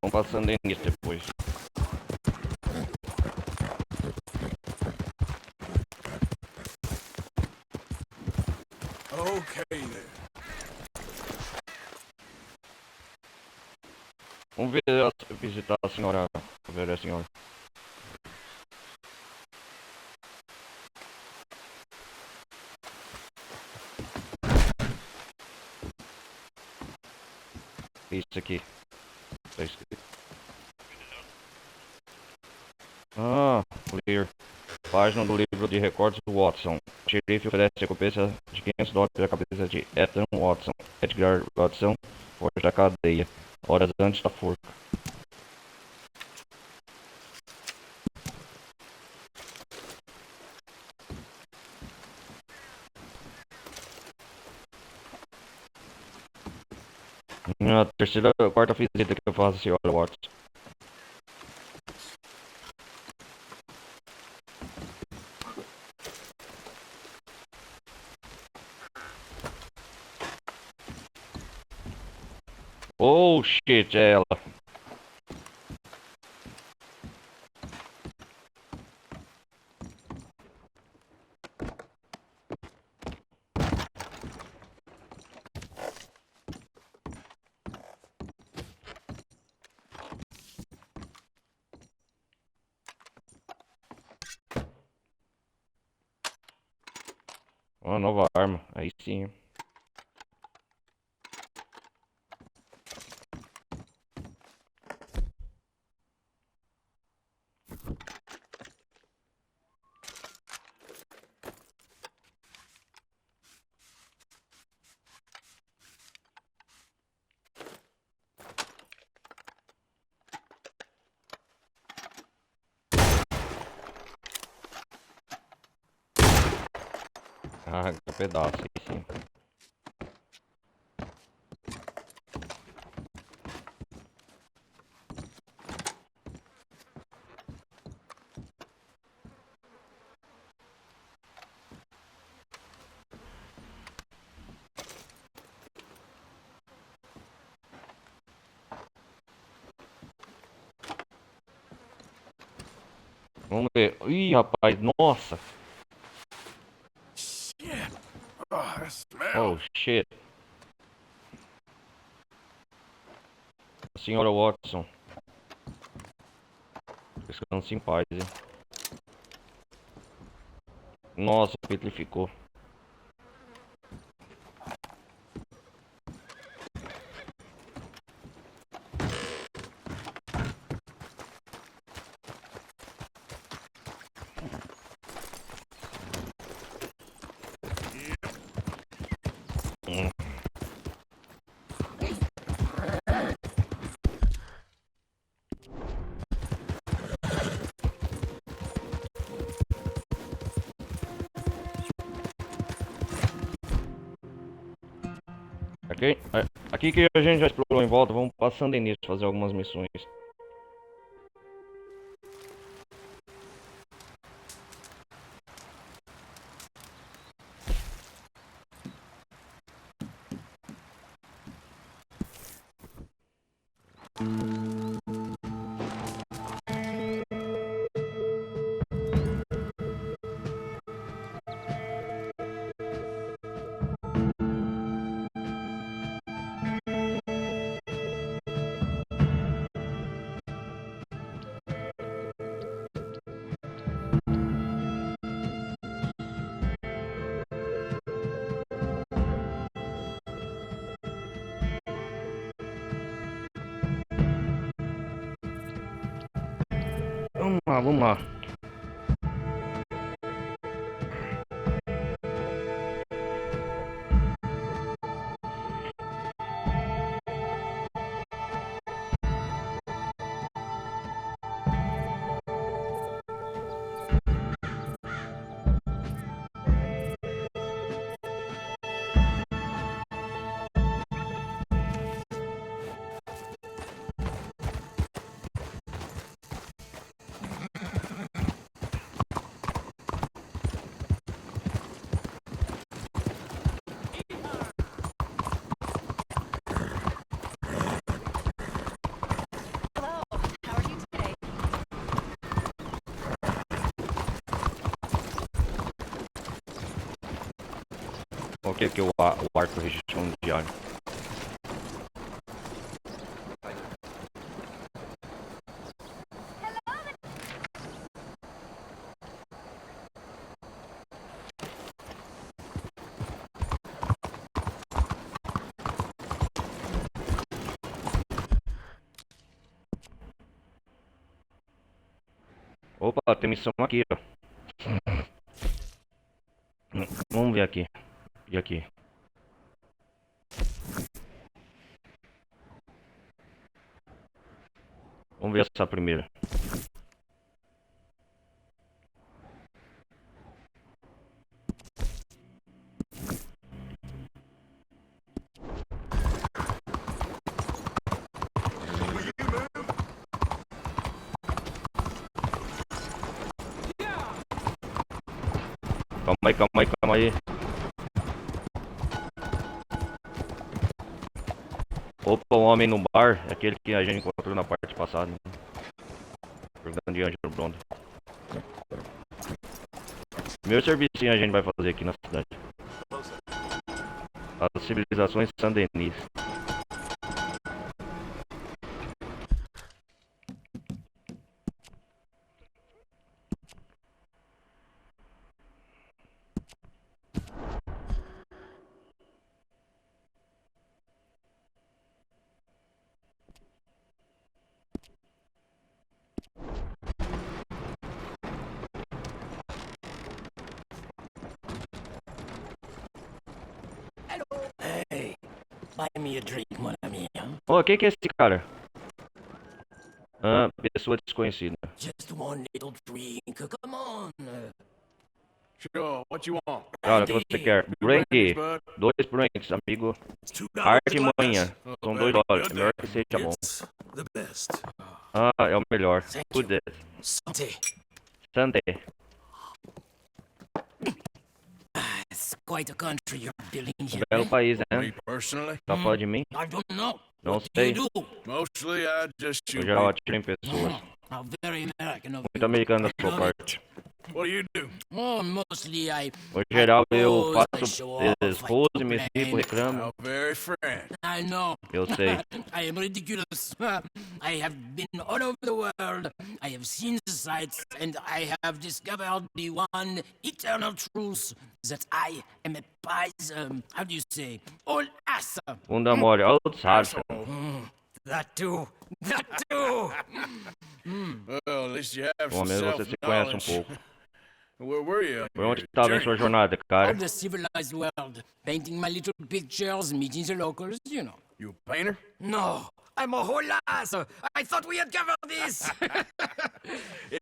Vamos passando nisso depois. Okay then. Vamos visitar a senhora. Ver a senhora. Isso aqui. Tá escrito. Ah, ler. Página do livro de recortes do Watson. O xerife oferece recompensa de $500 pela cabeça de Ethan Watson. Edgar Watson foge da cadeia. Horas antes da forca. A terceira, quarta visita que eu faço, senhora Watson. Oh shit, é ela. Uma nova arma, aí sim. Arranca pedaço aí sim. Vamos ver. Ih, rapaz, nossa. Shit. Oh, that smell. Oh shit. Senhora Watson. Descanse em paz, hein? Nossa, petrificou. Aqui que a gente já explorou em volta, vamos passando nisso, fazer algumas missões. Vamos lá. Coloquei aqui o arco registrando diário. Opa, tem missão aqui, ó. Vamos ver aqui. E aqui. Vamos ver essa primeira. Calma aí. Opa, o homem no bar é aquele que a gente encontrou na parte passada. Né? Jogando de Ângelo Brondo. Primeiro servicinho a gente vai fazer aqui na cidade. As civilizações Saint-Denis. Hey, buy me a drink, mon ami. Ô, quem que é esse cara? Ah, pessoa desconhecida. Just one little drink, come on. Sure, what you want? Cara, o que você quer? Brandy. 2 brands, amigo. Arte e manha. São $2. É melhor que seja bom. The best. Ah, é o melhor. Good. Santé. Sunday. It's quite a country you're building here. Belo país, né? Me personally? Tá falando de mim? I don't know. Não What sei. do you do? Mostly I just No shoot geral, people. atiro em pessoas. How very American of Muito americano da sua parte. What do you do? Oh, mostly I. No geral, eu pose, I faço show off, I expose, me complain. explico, reclamo. How very frank. I know. Eu sei. I am ridiculous. I have been all over the world. I have seen the sights, and I have discovered the one eternal truth that I am a how do you say, all ass. Bunda mole, olha o sabe. That too. That too. Well, at least you have Pelo some menos você se conhece um self-knowledge. pouco. Where were you? Por onde estava em sua jornada, Of cara? the civilized world, painting my little pictures, meeting the locals, you know. You a painter? No, I'm a whole ass. I thought we had covered this.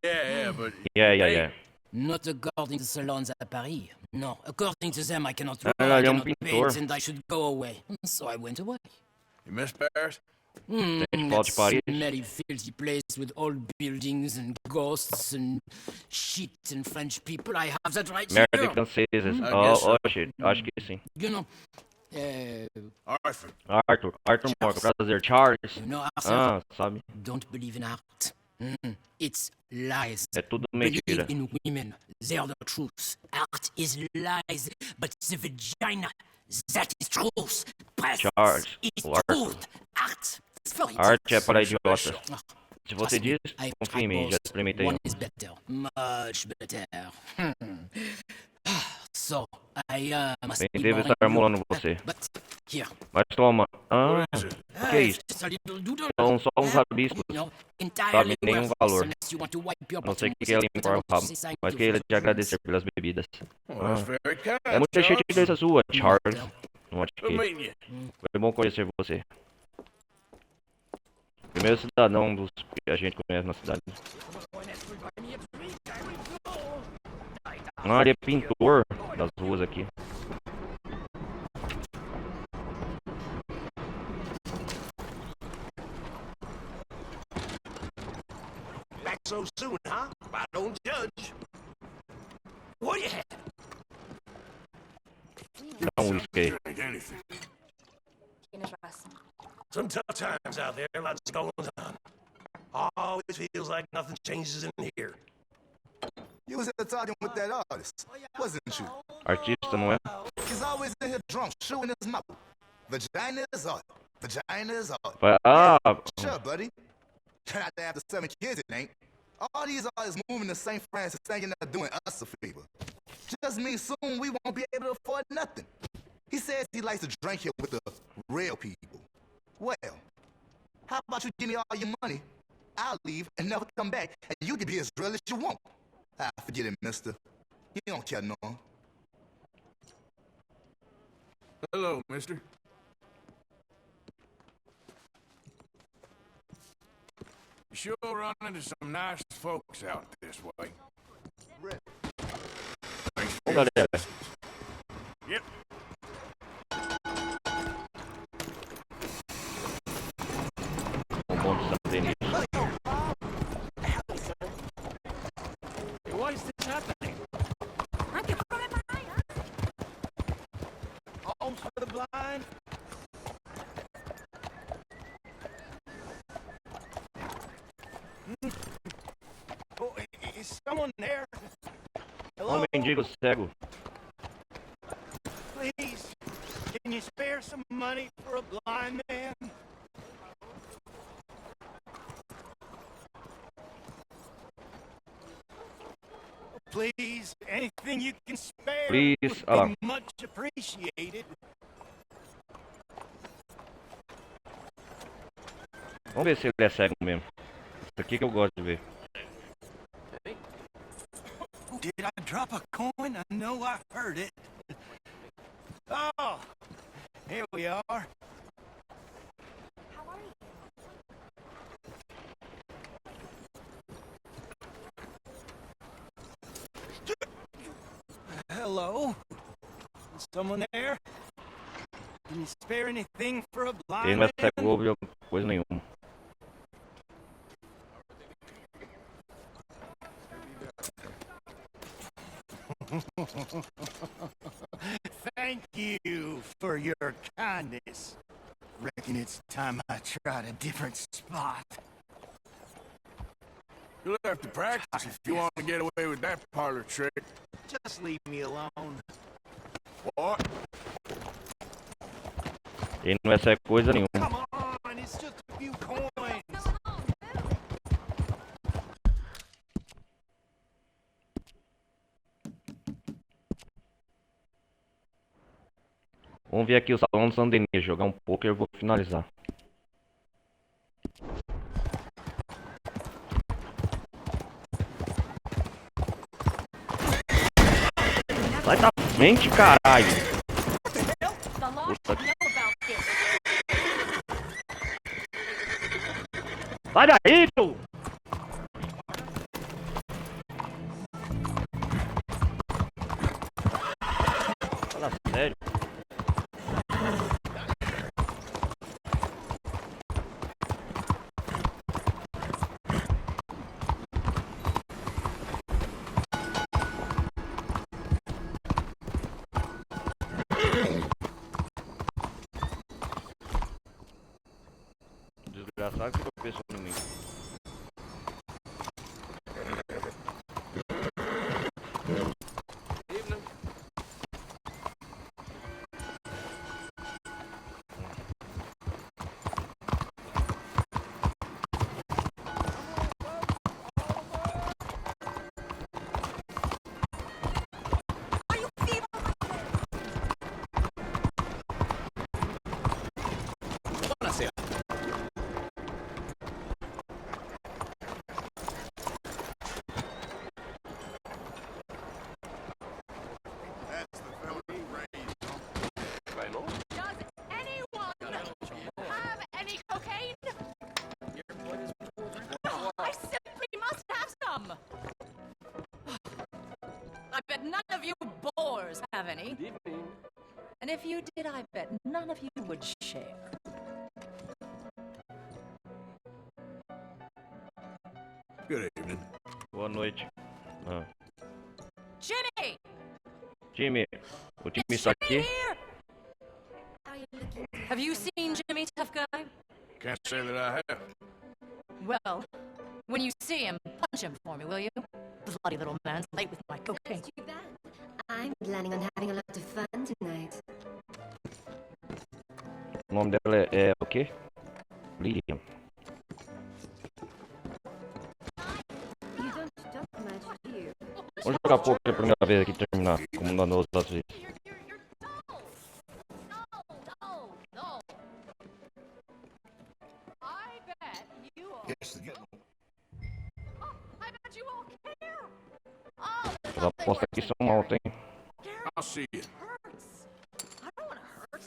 Yeah, but Yeah. Not according to salons at Paris. No, according to them, I cannot draw, Ah, I ele é cannot pintor. paint, and I should go away. So I went away. you miss Paris? Sente falta de Paris? Smelly, filthy place with old buildings and ghosts and shit and French people. I have that right Merda here. de franceses. I guess so. Oxe, acho que sim. You know, Arthur. Arthur Morgan, prazer. Charles. you know, Arthur, Ah, sabe? don't believe in art. It's lies. É tudo Believe mentira. in women. They're the truth. Art is lies, but the vagina, that is truth. Breasts Charles, is o Arthur. truth. Art. It's for Arte é idiots. para idiotas. Ah, Se você trust me, diz, I confia em mim, já both. experimentei. One is better, much better. So, I must be Deve more estar in molando Europe. você. But here, Mas toma. Ah, What is it? que é isso? just a little doodle. São só uns rabiscos. You know, entirely nenhum worthless valor. unless you want to wipe your Não sei o bottom que é with it, limpar o but I want to rabo, say thank mas you queria for te the agradecer pelas bebidas. Well, that's very kind. É muita Charles. gentileza sua, Charles. Não acho Good que meeting you. foi bom conhecer você. Primeiro cidadão dos que a gente conhece na cidade. Ah, ele é pintor das ruas aqui. Back so soon, huh? I don't judge. What do you have? Dá um whisky aí. Drink anything. Some tough times out there, lots going on. Always feels like nothing changes in here. You was here talking with that artist, wasn't you? Artista, não é? He's always in here drunk, shooting his mouth. Vagina is art. Vagina is art. Ah, Sure, buddy. Turn out to have the 7 kids, it ain't. All these artists moving to St. Francis thinking they're doing us a favor. Just means soon we won't be able to afford nothing. He says he likes to drink here with the real people. Well, how about you give me all your money? I'll leave and never come back, and you can be as real as you want. Ah, forget it, mister. You don't care no more. Hello, mister. You sure run into some nice folks out this way. Bom, galera. Yep. Bom saber nisso. Why is this happening? Homes for the blind. Oh, is someone there? Hello? Mendigo cego. Please, can you spare some money for a blind man? Please, anything you can spare Please, would be much appreciated. Vamos ver se ele é cego mesmo. Isso aqui que eu gosto de ver. Did I drop a coin? I know I heard it. Oh, here we are. Hello? Is someone there? Can you spare anything for a blind Ele não é man? cego, ouve coisa nenhuma. Thank you for your kindness. Reckon it's time I tried a different spot. You'll have to practice if you want to get away with that parlor trick. Just leave me alone. What? Ele não é cego coisa nenhuma. Come on, it's just a few coins. Vamos ver aqui o salão do Saint-Denis, jogar um pouco e eu vou finalizar. Sai da frente, caralho! Puta que... Sai daí, tio! Fala sério. Desgraçado que eu penso em mim. Evening. Buonasera. Does anyone have any cocaine? No, I simply must have some. I bet none of you bores have any. And if you did, I bet none of you would share. Good evening. Boa noite. Ah. Jimmy! Time, o time está aqui. Here! Have you seen Jimmy, tough guy? Can't say that I have. Well, When you see him, punch him for me, will you? Bloody little man's late with my cocaine. Too bad. I'm planning on having a lot of fun tonight. O nome dela é o quê? Lilian. You don't talk much, do you? Vamos jogar poker a primeira vez aqui e terminar, como nas outras vezes. I bet you all. Yes, Oh, I bet you all care. Oh, As apostas aqui são altas, hein? I'll see you. hurts. I don't want to hurt.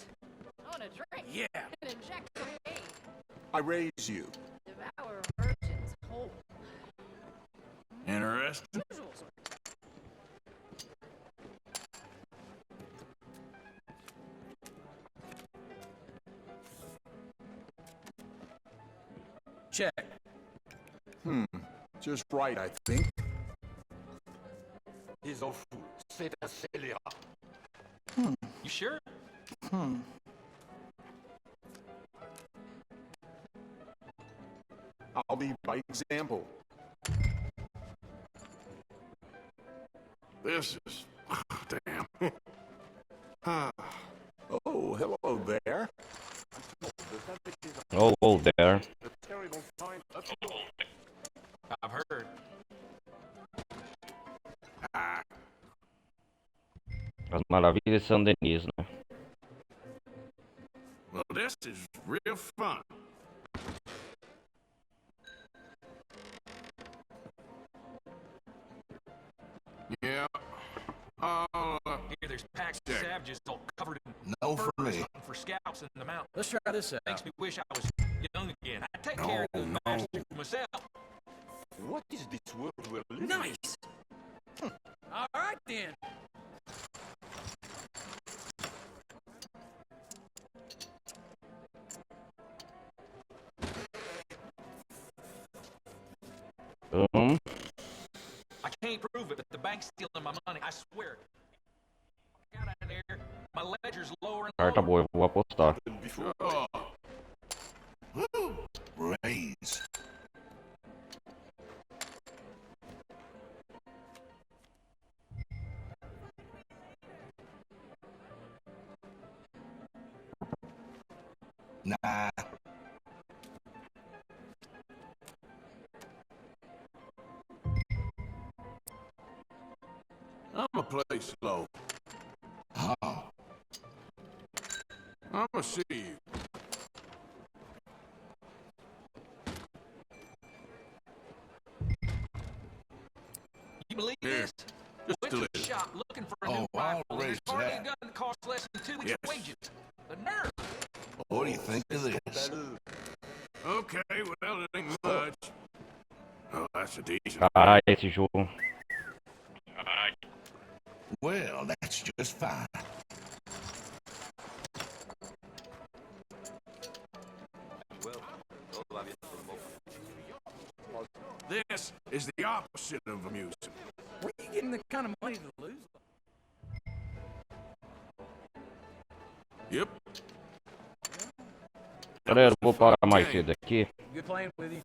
I want to drink. Yeah. And inject cocaine. I raise you. Devour virgins whole. Interesting. Usual sort. Check. Just right, I think. You sure? I'll lead by example. This is... damn. Oh, hello there. Oh, there. I've heard. As Maravilhas de São Denis, né? Well, this is real fun. Yeah. Here, there's packs of savages all covered in No for furs me. hunting for scalps in the mountains. Let's try this out. Makes me wish I was young again. I'd take care of the master myself. What is this world we're living in? Nice. All right then. I can't prove it, but the bank's stealing my money. I swear. Got out of there. My ledger's lower and Carta boa, eu vou apostar. Oh, Brains. Nah. I'ma play slow. Oh. I'ma see you. You believe Here, this? just Went a to little. a shop looking for a Oh, new I'll rifle. and raise There's hardly a that. gun that costs less than 2 weeks' Yes. wages. The nerve. What do you think of this? Okay, well, it ain't much. Oh, that's a decent. Caralho, esse jogo. Well, that's just fine. This is the opposite of amusing. Where are you getting the kind of money to lose? Yep. Galera, eu vou parar mais cedo aqui. Good playing with you.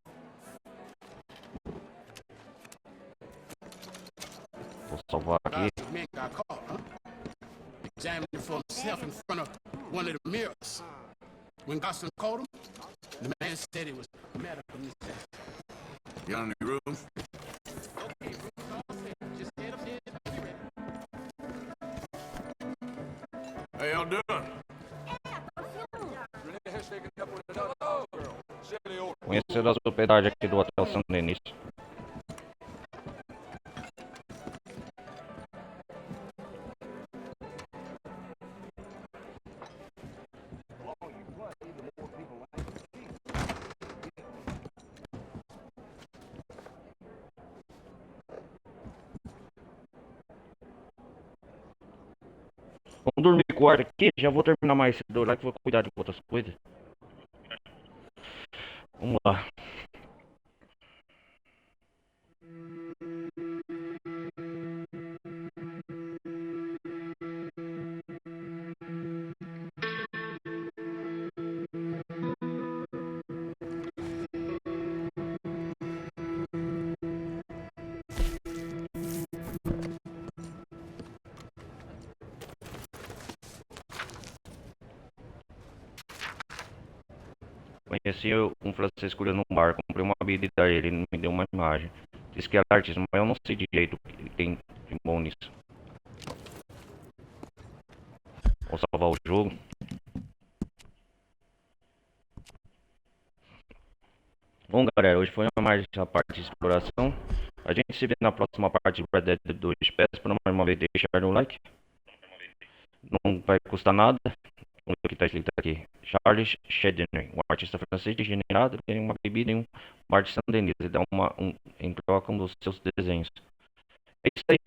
Vou salvar aqui. The man got caught, huh? Examining for himself in front of one of the mirrors. When Gosson called him, the man said it was medical necessity. Got any room? Okay, room's all set. Just head upstairs. I'll be ready. How y'all doing? Conhecido as propriedades aqui do Hotel São Denis. Vamos dormir quarto aqui, já vou terminar mais cedo lá que vou cuidar de outras coisas. Vamos lá. Conheci um francês curioso num bar, comprei uma bebida a ele me deu uma imagem. Diz que é artista, mas eu não sei direito o que tem de bom nisso. Vou salvar o jogo. Bom, galera, hoje foi mais a parte de exploração. A gente se vê na próxima parte do Red Dead 2. Peço para mais uma vez deixar um like. Não vai custar nada. O que está escrito aqui: Charles Chedner, um artista francês degenerado, tem uma bebida em um bar de Saint-Denis. Ele dá em troca dos seus desenhos. É isso aí.